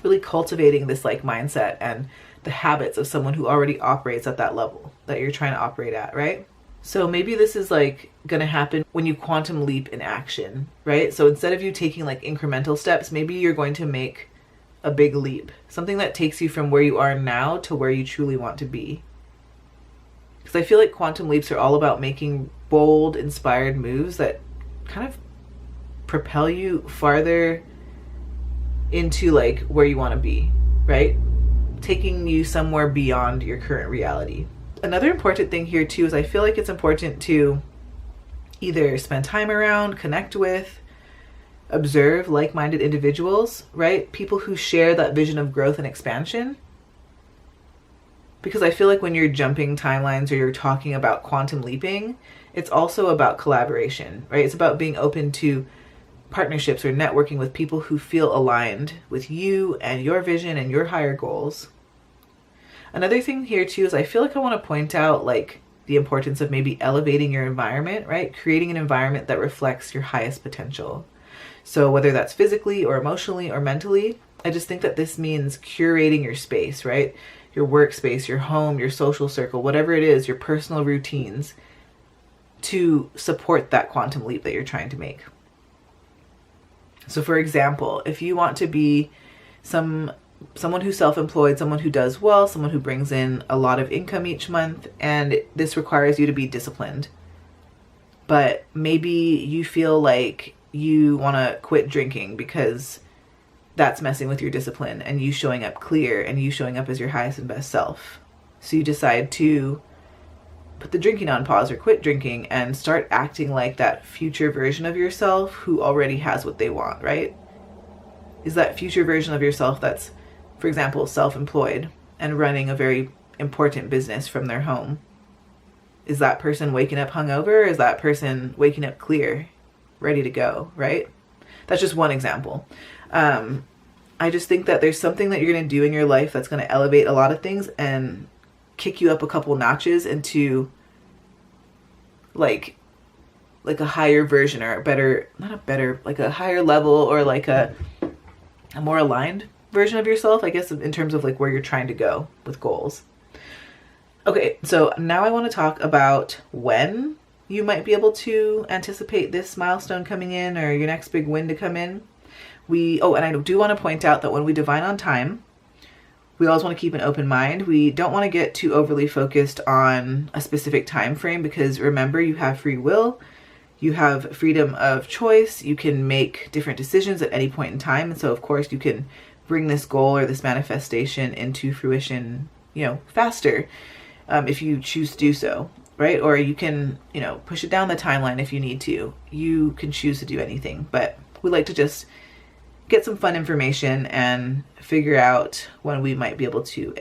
Really cultivating this like mindset and the habits of someone who already operates at that level that you're trying to operate at, right? So maybe this is like going to happen when you quantum leap in action, right? So instead of you taking like incremental steps, maybe you're going to make a big leap, something that takes you from where you are now to where you truly want to be. Because I feel like quantum leaps are all about making bold, inspired moves that kind of propel you farther into like where you want to be, right? Taking you somewhere beyond your current reality. Another important thing here too is I feel like it's important to either spend time around, connect with, observe like-minded individuals, right? People who share that vision of growth and expansion. Because I feel like when you're jumping timelines or you're talking about quantum leaping, it's also about collaboration, right? It's about being open to partnerships or networking with people who feel aligned with you and your vision and your higher goals. Another thing here too is I feel like I want to point out like the importance of maybe elevating your environment, right? Creating an environment that reflects your highest potential. So whether that's physically or emotionally or mentally, I just think that this means curating your space, right? Your workspace, your home, your social circle, whatever it is, your personal routines. to support that quantum leap that you're trying to make. So for example, if you want to be someone who's self-employed, someone who does well, someone who brings in a lot of income each month, and this requires you to be disciplined, but maybe you feel like you want to quit drinking because that's messing with your discipline and you showing up clear and you showing up as your highest and best self. So you decide to put the drinking on pause or quit drinking and start acting like that future version of yourself who already has what they want, right? Is that future version of yourself that's, for example, self-employed and running a very important business from their home. Is that person waking up hungover? Or is that person waking up clear, ready to go, right? That's just one example. I just think that there's something that you're going to do in your life that's going to elevate a lot of things and kick you up a couple notches into like a higher version or a better, not a better, like a higher level or like a more aligned version of yourself, I guess, in terms of like where you're trying to go with goals. Okay, so now I want to talk about when you might be able to anticipate this milestone coming in or your next big win to come in. And I do want to point out that when we divine on time, we always want to keep an open mind. We don't want to get too overly focused on a specific time frame because remember, you have free will, you have freedom of choice, you can make different decisions at any point in time. And so of course you can bring this goal or this manifestation into fruition, faster if you choose to do so, right? Or you can, push it down the timeline if you need to. You can choose to do anything, but we like to just get some fun information and figure out when we might be able to,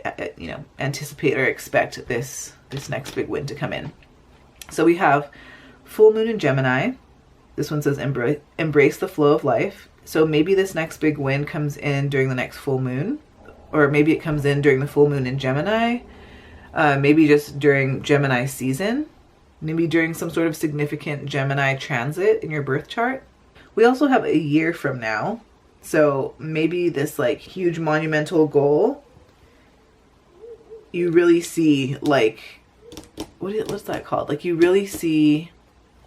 anticipate or expect this next big win to come in. So we have full moon in Gemini. This one says embrace the flow of life. So maybe this next big win comes in during the next full moon, or maybe it comes in during the full moon in Gemini, maybe just during Gemini season, maybe during some sort of significant Gemini transit in your birth chart. We also have a year from now. So maybe this like huge monumental goal, you really see like, what's that called? Like you really see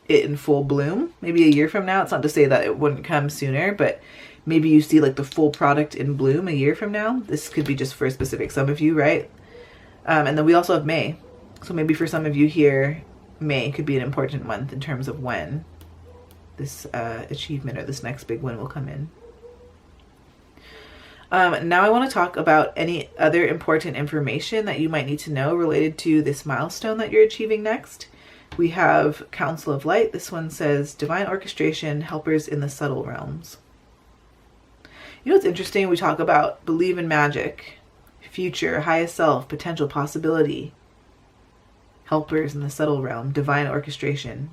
it in full bloom. Maybe a year from now. It's not to say that it wouldn't come sooner, but maybe you see like the full product in bloom a year from now. This could be just for a specific some of you, right? And then we also have May. So maybe for some of you here, May could be an important month in terms of when this achievement or this next big win will come in. Now I want to talk about any other important information that you might need to know related to this milestone that you're achieving next. We have Council of Light. This one says divine orchestration, helpers in the subtle realms. It's interesting. We talk about believe in magic, future, highest self, potential, possibility, helpers in the subtle realm, divine orchestration.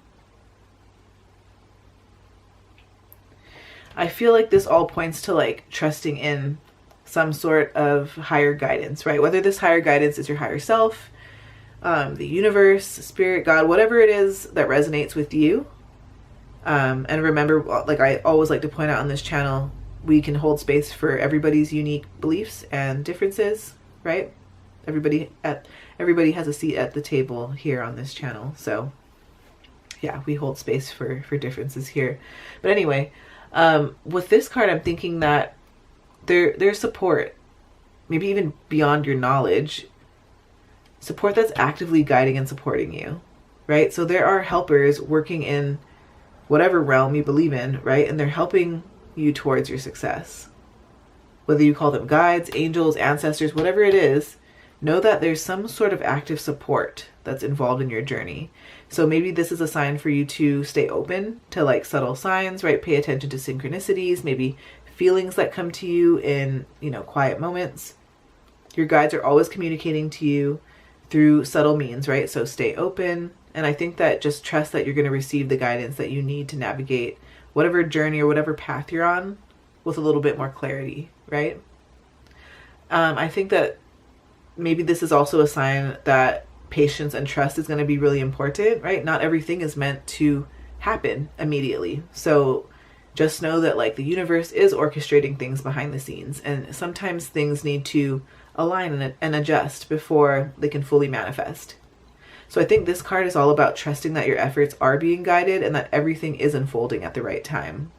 I feel like this all points to like trusting in some sort of higher guidance, right? Whether this higher guidance is your higher self, the universe, spirit, God, whatever it is that resonates with you. And remember, like I always like to point out on this channel, we can hold space for everybody's unique beliefs and differences, right? Everybody has a seat at the table here on this channel. So yeah, we hold space for differences here. But anyway, with this card, I'm thinking that there's support, maybe even beyond your knowledge, support that's actively guiding and supporting you, right? So there are helpers working in whatever realm you believe in, right? And they're helping you towards your success. Whether you call them guides, angels, ancestors, whatever it is, know that there's some sort of active support that's involved in your journey. So maybe this is a sign for you to stay open to like subtle signs, right? Pay attention to synchronicities, maybe feelings that come to you in, quiet moments. Your guides are always communicating to you through subtle means, right? So stay open. And I think that just trust that you're going to receive the guidance that you need to navigate whatever journey or whatever path you're on with a little bit more clarity, right? I think that maybe this is also a sign that patience and trust is going to be really important, right? Not everything is meant to happen immediately. So just know that like the universe is orchestrating things behind the scenes, and sometimes things need to align and adjust before they can fully manifest. So I think this card is all about trusting that your efforts are being guided and that everything is unfolding at the right time.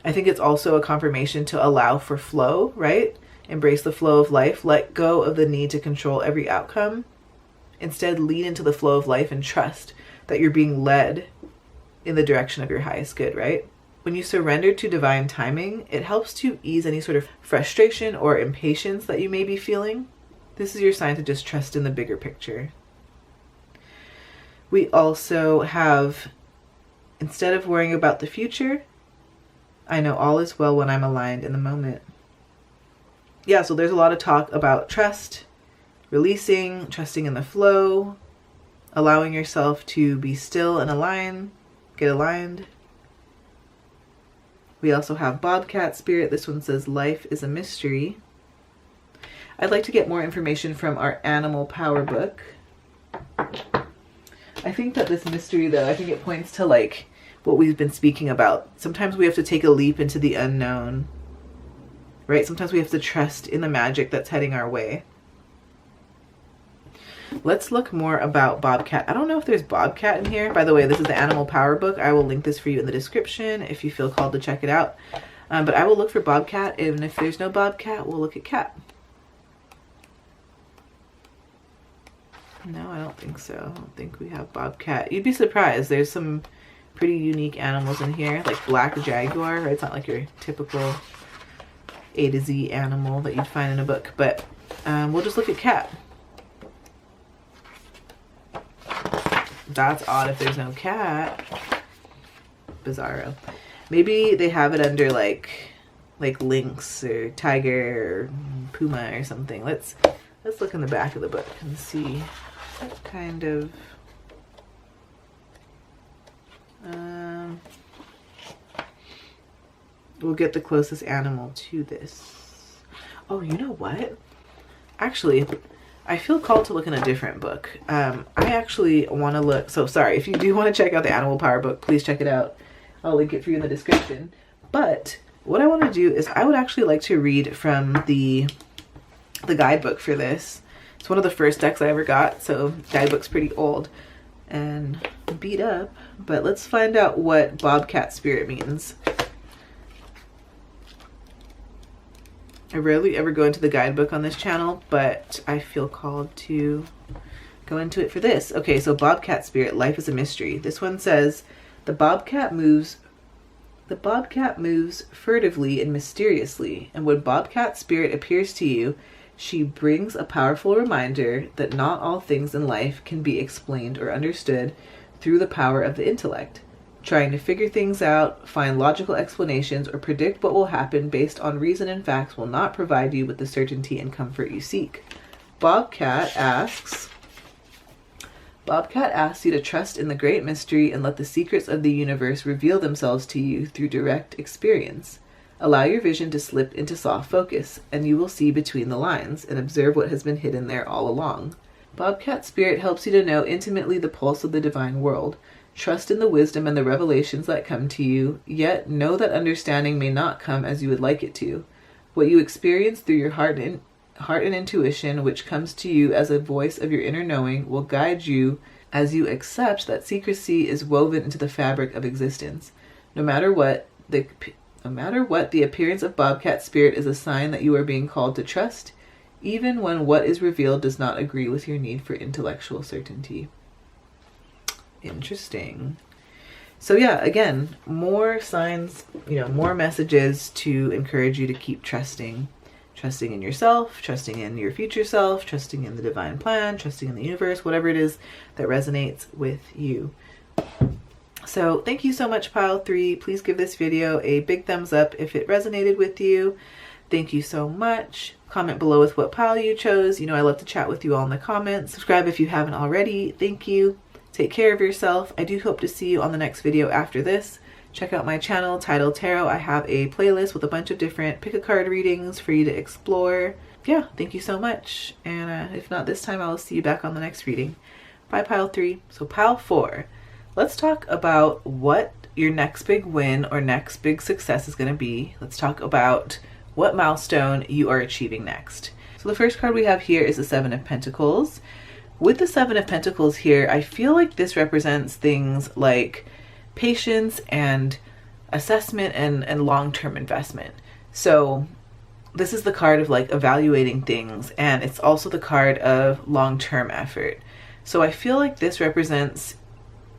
I think it's also a confirmation to allow for flow, right? Embrace the flow of life. Let go of the need to control every outcome. Instead, lean into the flow of life and trust that you're being led in the direction of your highest good, right? When you surrender to divine timing, it helps to ease any sort of frustration or impatience that you may be feeling. This is your sign to just trust in the bigger picture. We also have, instead of worrying about the future, I know all is well when I'm aligned in the moment. Yeah, so there's a lot of talk about trust, releasing, trusting in the flow, allowing yourself to be still and align, get aligned. We also have Bobcat Spirit. This one says life is a mystery. I'd like to get more information from our animal power book. I think that this mystery, though, I think it points to like what we've been speaking about. Sometimes we have to take a leap into the unknown, right? Sometimes we have to trust in the magic that's heading our way. Let's look more about Bobcat. I don't know if there's Bobcat in here. By the way, this is the Animal Power Book. I will link this for you in the description if you feel called to check it out. But I will look for Bobcat, and if there's no Bobcat, we'll look at cat. No, I don't think so. I don't think we have Bobcat. You'd be surprised. There's some pretty unique animals in here, like black jaguar, right? It's not like your typical A to Z animal that you'd find in a book, but we'll just look at cat. That's odd if there's no cat. Bizarro. Maybe they have it under like lynx or tiger or puma or something. Let's look in the back of the book and see what kind of we'll get the closest animal to this. Oh, you know what? Actually, I feel called to look in a different book. I actually want to look, so sorry, if you do want to check out the Animal Power book, please check it out. I'll link it for you in the description. But what I want to do is I would actually like to read from the guidebook for this. It's one of the first decks I ever got, so guidebook's pretty old and beat up. But let's find out what Bobcat Spirit means. I rarely ever go into the guidebook on this channel, but I feel called to go into it for this. Okay, so Bobcat Spirit, life is a mystery. This one says, the bobcat moves furtively and mysteriously, and when Bobcat Spirit appears to you, she brings a powerful reminder that not all things in life can be explained or understood through the power of the intellect. Trying to figure things out, find logical explanations, or predict what will happen based on reason and facts will not provide you with the certainty and comfort you seek. Bobcat asks you to trust in the great mystery and let the secrets of the universe reveal themselves to you through direct experience. Allow your vision to slip into soft focus, and you will see between the lines and observe what has been hidden there all along. Bobcat Spirit helps you to know intimately the pulse of the divine world. Trust in the wisdom and the revelations that come to you, yet know that understanding may not come as you would like it to. What you experience through your heart and intuition, which comes to you as a voice of your inner knowing, will guide you as you accept that secrecy is woven into the fabric of existence. No matter what, the appearance of Bobcat Spirit is a sign that you are being called to trust, even when what is revealed does not agree with your need for intellectual certainty. Interesting. So yeah, again, more signs, more messages to encourage you to keep trusting in yourself, trusting in your future self, trusting in the divine plan, trusting in the universe, whatever it is that resonates with you. So thank you so much, Pile 3. Please give this video a big thumbs up if it resonated with you. Thank you so much. Comment below with what pile you chose. I love to chat with you all in the comments. Subscribe if you haven't already. Thank you. Take care of yourself. I do hope to see you on the next video after this. Check out my channel, Tidal Tarot. I have a playlist with a bunch of different pick-a-card readings for you to explore. Yeah, thank you so much. And if not this time, I'll see you back on the next reading. Bye, Pile 3. So Pile 4, let's talk about what your next big win or next big success is going to be. Let's talk about what milestone you are achieving next. So the first card we have here is the Seven of Pentacles. With the Seven of Pentacles here, I feel like this represents things like patience and assessment and long-term investment. So this is the card of like evaluating things, and it's also the card of long-term effort. So I feel like this represents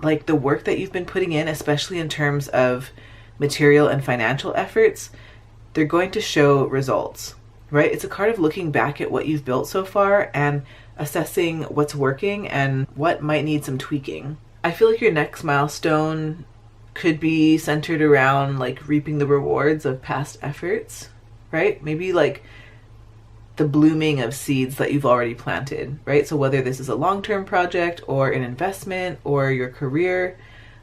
like the work that you've been putting in, especially in terms of material and financial efforts. They're going to show results, right? It's a card of looking back at what you've built so far and assessing what's working and what might need some tweaking. I feel like your next milestone could be centered around like reaping the rewards of past efforts, right? Maybe like the blooming of seeds that you've already planted, right? So whether this is a long-term project or an investment or your career,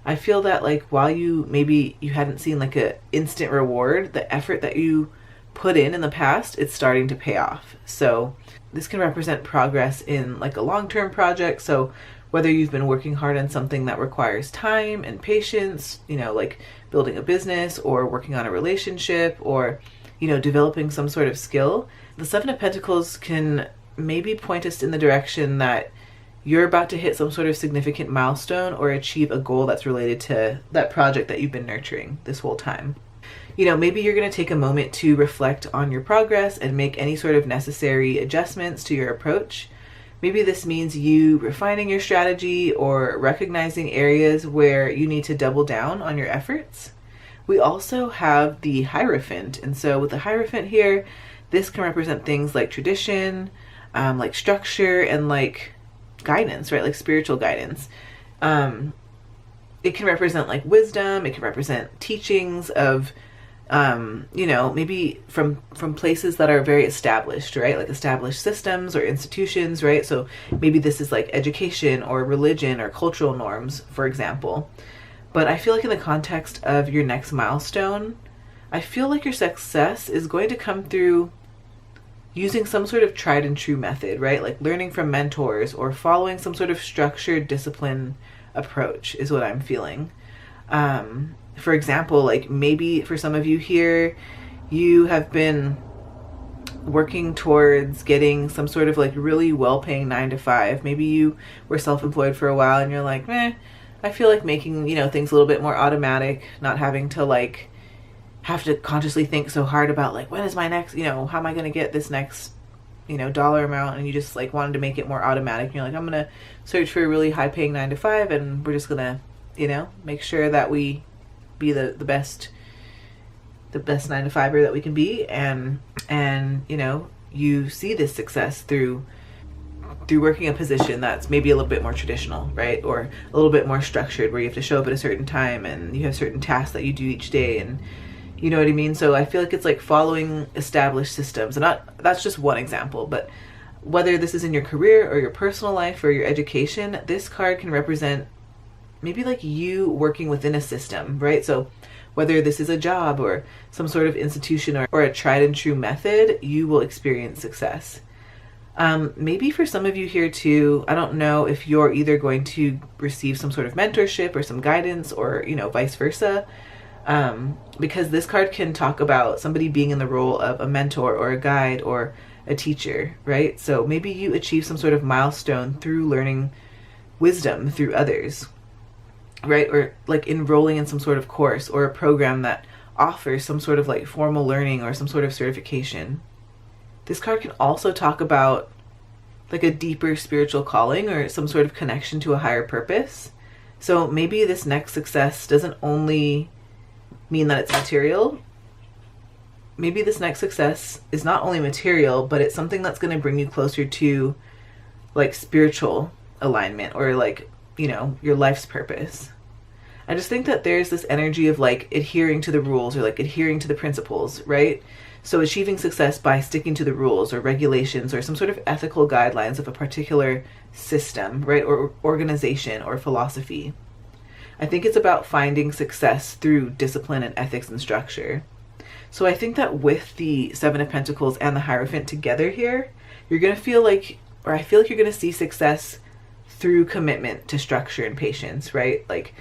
I feel that like while maybe you hadn't seen like a instant reward, the effort that you put in the past, it's starting to pay off. So this can represent progress in like a long-term project. So whether you've been working hard on something that requires time and patience, you know, like building a business or working on a relationship or, you know, developing some sort of skill, the Seven of Pentacles can maybe point us in the direction that you're about to hit some sort of significant milestone or achieve a goal that's related to that project that you've been nurturing this whole time. You know, maybe you're going to take a moment to reflect on your progress and make any sort of necessary adjustments to your approach. Maybe this means you refining your strategy or recognizing areas where you need to double down on your efforts. We also have the Hierophant. And so with the Hierophant here, this can represent things like tradition, like structure, and like guidance, right? Like spiritual guidance. It can represent like wisdom. It can represent teachings of you know, maybe from places that are very established, right? Like established systems or institutions, right? So maybe this is like education or religion or cultural norms, for example. But I feel like in the context of your next milestone, I feel like your success is going to come through using some sort of tried and true method, right? Like learning from mentors or following some sort of structured discipline approach is what I'm feeling. For example, like maybe for some of you here, you have been working towards getting some sort of like really well-paying 9-to-5. Maybe you were self-employed for a while and you're like, I feel like making, you know, things a little bit more automatic, not having to like have to consciously think so hard about like, when is my next, you know, how am I going to get this next, you know, dollar amount? And you just like wanted to make it more automatic. And you're like, I'm going to search for a really high paying 9-to-5 and we're just going to, you know, make sure that we be the best 9-to-5er that we can be. And, you know, you see this success through working a position that's maybe a little bit more traditional, right? Or a little bit more structured where you have to show up at a certain time and you have certain tasks that you do each day, and you know what I mean? So I feel like it's like following established systems. And that's just one example, but whether this is in your career or your personal life or your education, this card can represent maybe like you working within a system, right? So whether this is a job or some sort of institution or a tried and true method, you will experience success. Maybe for some of you here too, I don't know if you're either going to receive some sort of mentorship or some guidance or, you know, vice versa. Because this card can talk about somebody being in the role of a mentor or a guide or a teacher, right? So maybe you achieve some sort of milestone through learning wisdom through others, right? Or like enrolling in some sort of course or a program that offers some sort of like formal learning or some sort of certification. This card can also talk about like a deeper spiritual calling or some sort of connection to a higher purpose. So maybe this next success doesn't only mean that it's material. Maybe this next success is not only material, but it's something that's going to bring you closer to like spiritual alignment or like, you know, your life's purpose. I just think that there's this energy of like adhering to the rules or like adhering to the principles, right? So achieving success by sticking to the rules or regulations or some sort of ethical guidelines of a particular system, right? Or organization or philosophy. I think it's about finding success through discipline and ethics and structure. So I think that with the Seven of Pentacles and the Hierophant together here, you're going to feel like, or I feel like you're going to see success through commitment to structure and patience, right? Like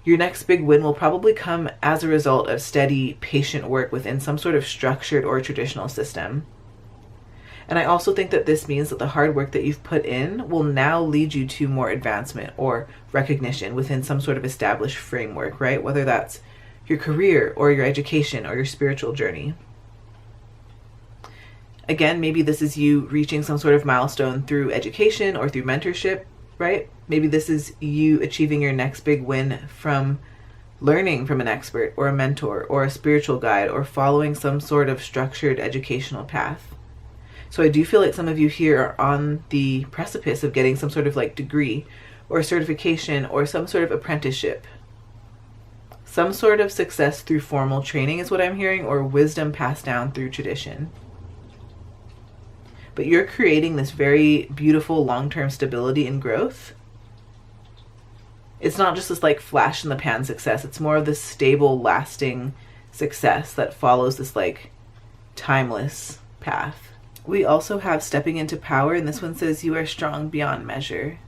your next big win will probably come as a result of steady, patient work within some sort of structured or traditional system. And I also think that this means that the hard work that you've put in will now lead you to more advancement or recognition within some sort of established framework, right? Whether that's your career or your education or your spiritual journey. Again, maybe this is you reaching some sort of milestone through education or through mentorship, right? Maybe this is you achieving your next big win from learning from an expert or a mentor or a spiritual guide or following some sort of structured educational path. So I do feel like some of you here are on the precipice of getting some sort of like degree or certification or some sort of apprenticeship. Some sort of success through formal training is what I'm hearing, or wisdom passed down through tradition. But you're creating this very beautiful long-term stability and growth. It's not just this like flash in the pan success. It's more of this stable, lasting success that follows this like timeless path. We also have stepping into power, and this one says you are strong beyond measure.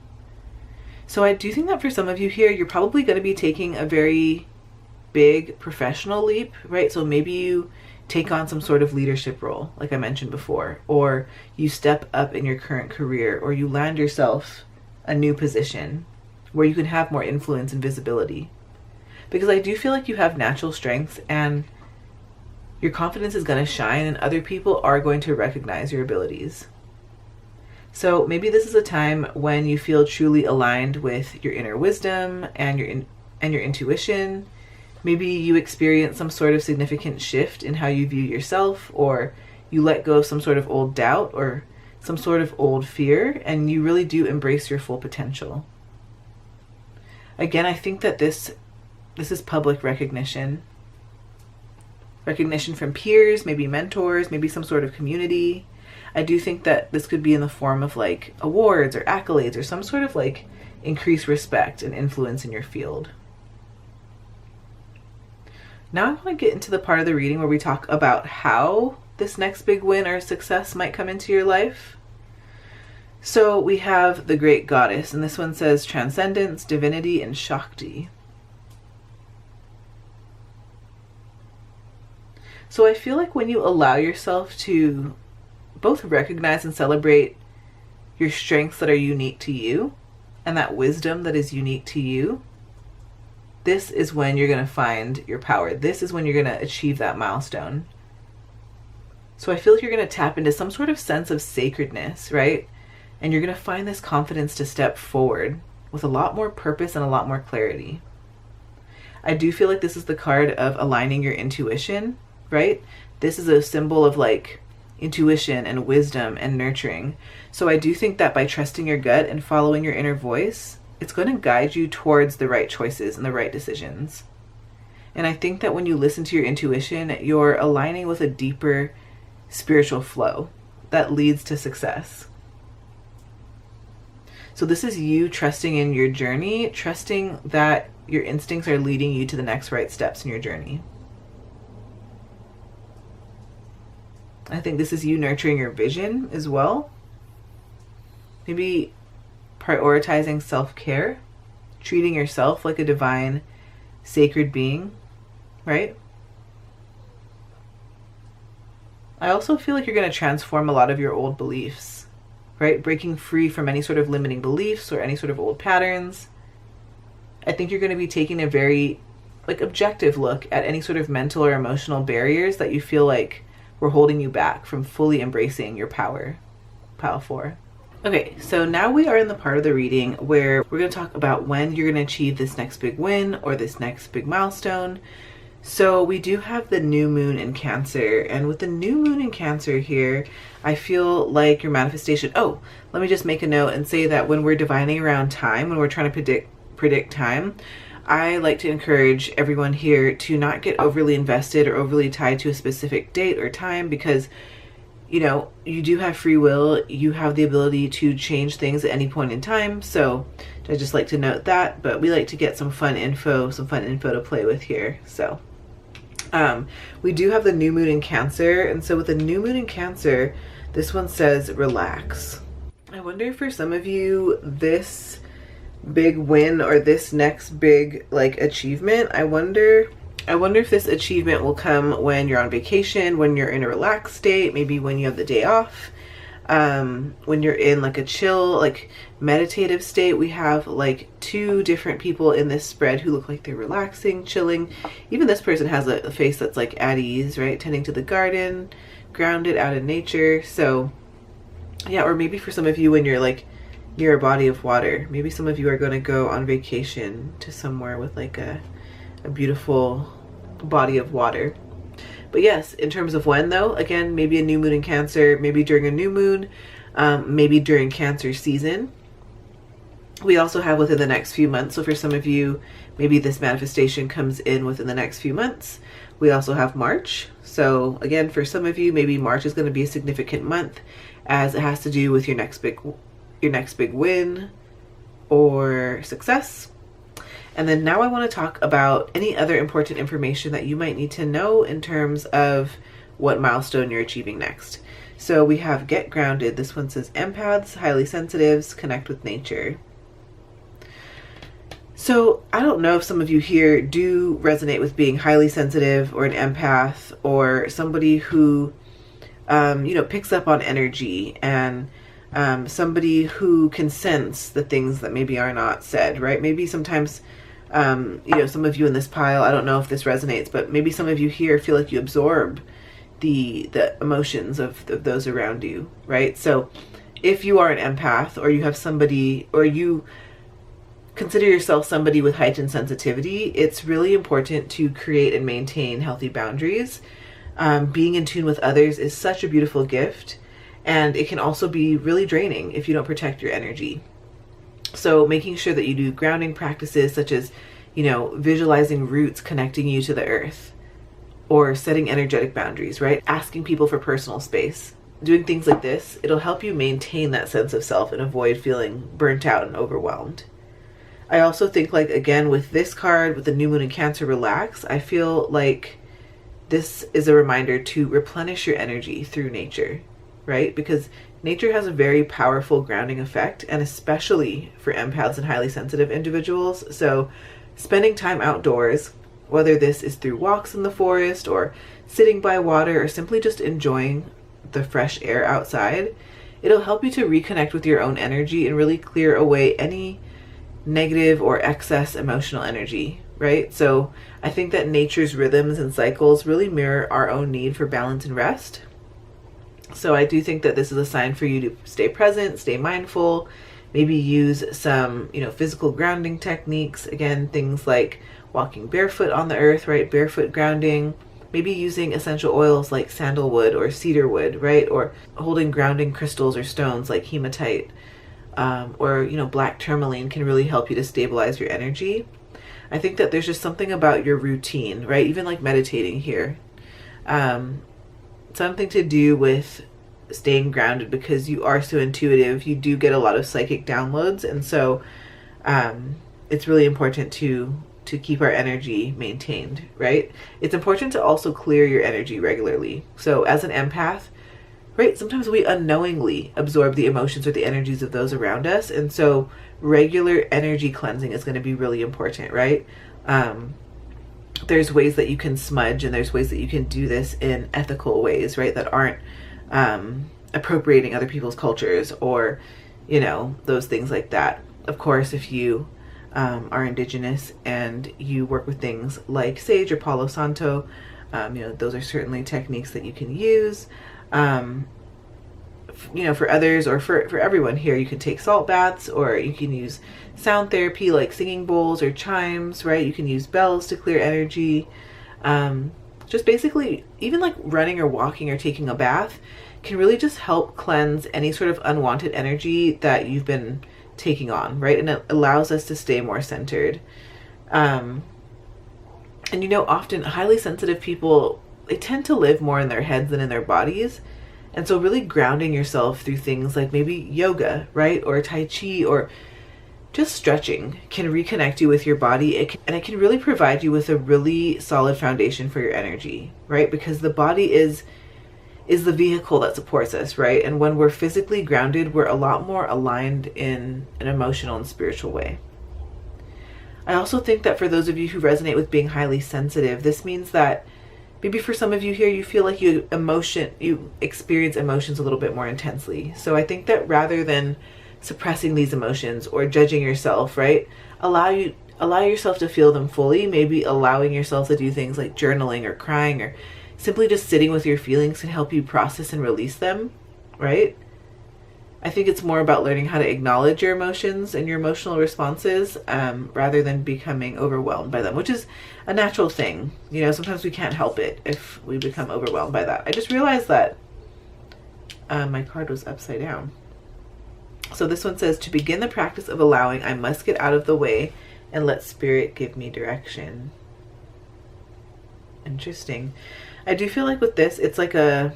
So I do think that for some of you here, you're probably going to be taking a very big professional leap, right? So maybe you take on some sort of leadership role, like I mentioned before, or you step up in your current career, or you land yourself a new position where you can have more influence and visibility. Because I do feel like you have natural strengths and your confidence is going to shine, and other people are going to recognize your abilities. So maybe this is a time when you feel truly aligned with your inner wisdom and your intuition. Maybe you experience some sort of significant shift in how you view yourself, or you let go of some sort of old doubt or some sort of old fear, and you really do embrace your full potential. Again, I think that this is public recognition. Recognition from peers, maybe mentors, maybe some sort of community. I do think that this could be in the form of like awards or accolades or some sort of like increased respect and influence in your field. Now I want to get into the part of the reading where we talk about how this next big win or success might come into your life. So we have the Great Goddess, and this one says transcendence, divinity, and Shakti. So I feel like when you allow yourself to both recognize and celebrate your strengths that are unique to you and that wisdom that is unique to you, this is when you're going to find your power. This is when you're going to achieve that milestone. So I feel like you're going to tap into some sort of sense of sacredness, right? And you're going to find this confidence to step forward with a lot more purpose and a lot more clarity. I do feel like this is the card of aligning your intuition, right? This is a symbol of like intuition and wisdom and nurturing. So I do think that by trusting your gut and following your inner voice, it's going to guide you towards the right choices and the right decisions. And I think that when you listen to your intuition, you're aligning with a deeper spiritual flow that leads to success. So this is you trusting in your journey, trusting that your instincts are leading you to the next right steps in your journey. I think this is you nurturing your vision as well. Maybe prioritizing self-care, treating yourself like a divine, sacred being, right? I also feel like you're going to transform a lot of your old beliefs, right? Breaking free from any sort of limiting beliefs or any sort of old patterns. I think you're going to be taking a very like objective look at any sort of mental or emotional barriers that you feel like were holding you back from fully embracing your power. Pile 4. Okay, so now we are in the part of the reading where we're going to talk about when you're going to achieve this next big win or this next big milestone. So we do have the new moon in Cancer, and with the new moon in Cancer here, I feel like your manifestation, let me just make a note and say that when we're divining around time, when we're trying to predict time, I like to encourage everyone here to not get overly invested or overly tied to a specific date or time, because you know, you do have free will. You have the ability to change things at any point in time. So I just like to note that, but we like to get some fun info to play with here. So we do have the new moon in Cancer. And so with the new moon in Cancer, this one says relax. I wonder for some of you, this big win or this next big like achievement, I wonder if this achievement will come when you're on vacation, when you're in a relaxed state, maybe when you have the day off. when you're in like a chill, like meditative state. We have like 2 different people in this spread who look like they're relaxing, chilling. Even this person has a face that's like at ease, right? Tending to the garden, grounded out in nature. So yeah, or maybe for some of you when you're like near a body of water, maybe some of you are going to go on vacation to somewhere with like a beautiful body of water. But yes, in terms of when though, again, maybe a new moon in Cancer, maybe during a new moon, maybe during Cancer season. We also have within the next few months. So for some of you, maybe this manifestation comes in within the next few months. We also have March. So again, for some of you, maybe March is going to be a significant month as it has to do with your next big win or success. And then now I want to talk about any other important information that you might need to know in terms of what milestone you're achieving next. So we have get grounded. This one says empaths, highly sensitives, connect with nature. So I don't know if some of you here do resonate with being highly sensitive or an empath or somebody who, picks up on energy and somebody who can sense the things that maybe are not said, right? Maybe sometimes, some of you in this pile, I don't know if this resonates, but maybe some of you here feel like you absorb the emotions of those around you, right? So if you are an empath or you have somebody, or you consider yourself somebody with heightened sensitivity, it's really important to create and maintain healthy boundaries. Being in tune with others is such a beautiful gift, and it can also be really draining if you don't protect your energy. So making sure that you do grounding practices such as, visualizing roots connecting you to the earth, or setting energetic boundaries, right? Asking people for personal space. Doing things like this, it'll help you maintain that sense of self and avoid feeling burnt out and overwhelmed. I also think, like, again, with this card, with the new moon in Cancer, relax, I feel like this is a reminder to replenish your energy through nature, right? Because nature has a very powerful grounding effect, and especially for empaths and highly sensitive individuals. So spending time outdoors, whether this is through walks in the forest or sitting by water or simply just enjoying the fresh air outside, it'll help you to reconnect with your own energy and really clear away any negative or excess emotional energy, right? So I think that nature's rhythms and cycles really mirror our own need for balance and rest. So I do think that this is a sign for you to stay present, stay mindful, maybe use some, physical grounding techniques. Again, things like walking barefoot on the earth, right? Barefoot grounding, maybe using essential oils like sandalwood or cedarwood, right? Or holding grounding crystals or stones like hematite. Or black tourmaline can really help you to stabilize your energy. I think that there's just something about your routine, right? Even like meditating here. Something to do with staying grounded, because you are so intuitive. You do get a lot of psychic downloads. And so it's really important to keep our energy maintained, right? It's important to also clear your energy regularly. So as an empath, right, sometimes we unknowingly absorb the emotions or the energies of those around us. And so regular energy cleansing is going to be really important, right? There's ways that you can smudge, and there's ways that you can do this in ethical ways, right? That aren't appropriating other people's cultures or, those things like that. Of course, if you are indigenous and you work with things like sage or Palo Santo, those are certainly techniques that you can use. For others, or for everyone here, you can take salt baths, or you can use sound therapy like singing bowls or chimes, right? You can use bells to clear energy. Just basically, even like running or walking or taking a bath can really just help cleanse any sort of unwanted energy that you've been taking on, right? And it allows us to stay more centered. And often highly sensitive people, they tend to live more in their heads than in their bodies. And so really grounding yourself through things like maybe yoga, right? Or Tai Chi, or just stretching can reconnect you with your body. And it can really provide you with a really solid foundation for your energy, right? Because the body is the vehicle that supports us, right? And when we're physically grounded, we're a lot more aligned in an emotional and spiritual way. I also think that for those of you who resonate with being highly sensitive, this means that Maybe for some of you here, you feel like you experience emotions a little bit more intensely. So I think that rather than suppressing these emotions or judging yourself, right? Allow yourself to feel them fully, maybe allowing yourself to do things like journaling or crying or simply just sitting with your feelings can help you process and release them, right? I think it's more about learning how to acknowledge your emotions and your emotional responses rather than becoming overwhelmed by them, which is a natural thing. You know, sometimes we can't help it if we become overwhelmed by that. I just realized that my card was upside down. So this one says, to begin the practice of allowing, I must get out of the way and let spirit give me direction. Interesting. I do feel like with this, it's like a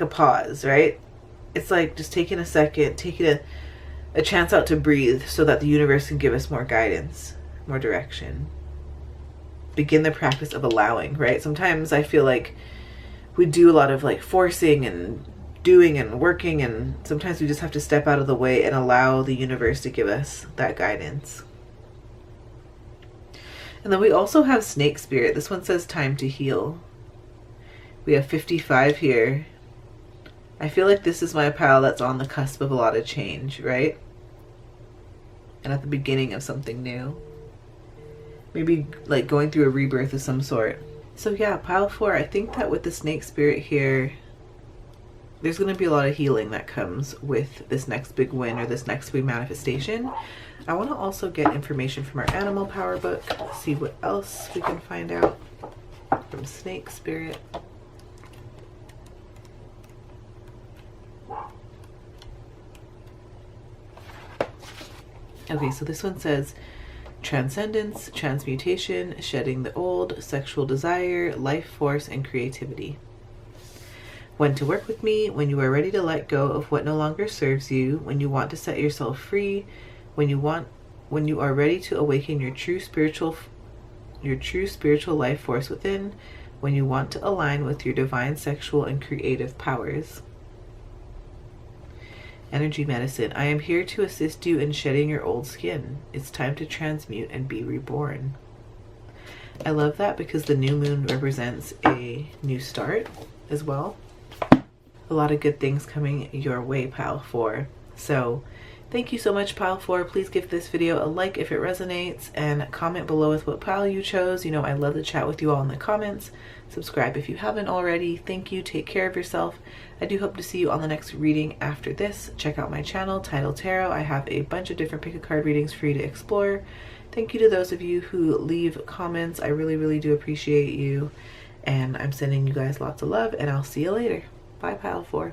pause, right? It's like just taking a second, taking a chance out to breathe so that the universe can give us more guidance, more direction. Begin the practice of allowing, right? Sometimes I feel like we do a lot of like forcing and doing and working, and sometimes we just have to step out of the way and allow the universe to give us that guidance. And then we also have snake spirit. This one says time to heal. We have 55 here. I feel like this is my pal that's on the cusp of a lot of change, right? And at the beginning of something new. Maybe like going through a rebirth of some sort. So yeah, pile 4, I think that with the snake spirit here, there's going to be a lot of healing that comes with this next big win or this next big manifestation. I want to also get information from our animal power book, see what else we can find out from snake spirit. Okay, so this one says transcendence, transmutation, shedding the old, sexual desire, life force, and creativity. When to work with me, when you are ready to let go of what no longer serves you, when you want to set yourself free, when you are ready to awaken your true spiritual life force within, when you want to align with your divine sexual and creative powers. Energy medicine. I am here to assist you in shedding your old skin. It's time to transmute and be reborn. I love that because the new moon represents a new start as well. A lot of good things coming your way, pile 4. So thank you so much, pile 4. Please give this video a like if it resonates and comment below with what pile you chose. You know, I love to chat with you all in the comments. Subscribe if you haven't already. Thank you. Take care of yourself. I do hope to see you on the next reading after this. Check out my channel, Tidal Tarot. I have a bunch of different pick a card readings for you to explore. Thank you to those of you who leave comments. I really, really do appreciate you. And I'm sending you guys lots of love, and I'll see you later. Bye, pile 4.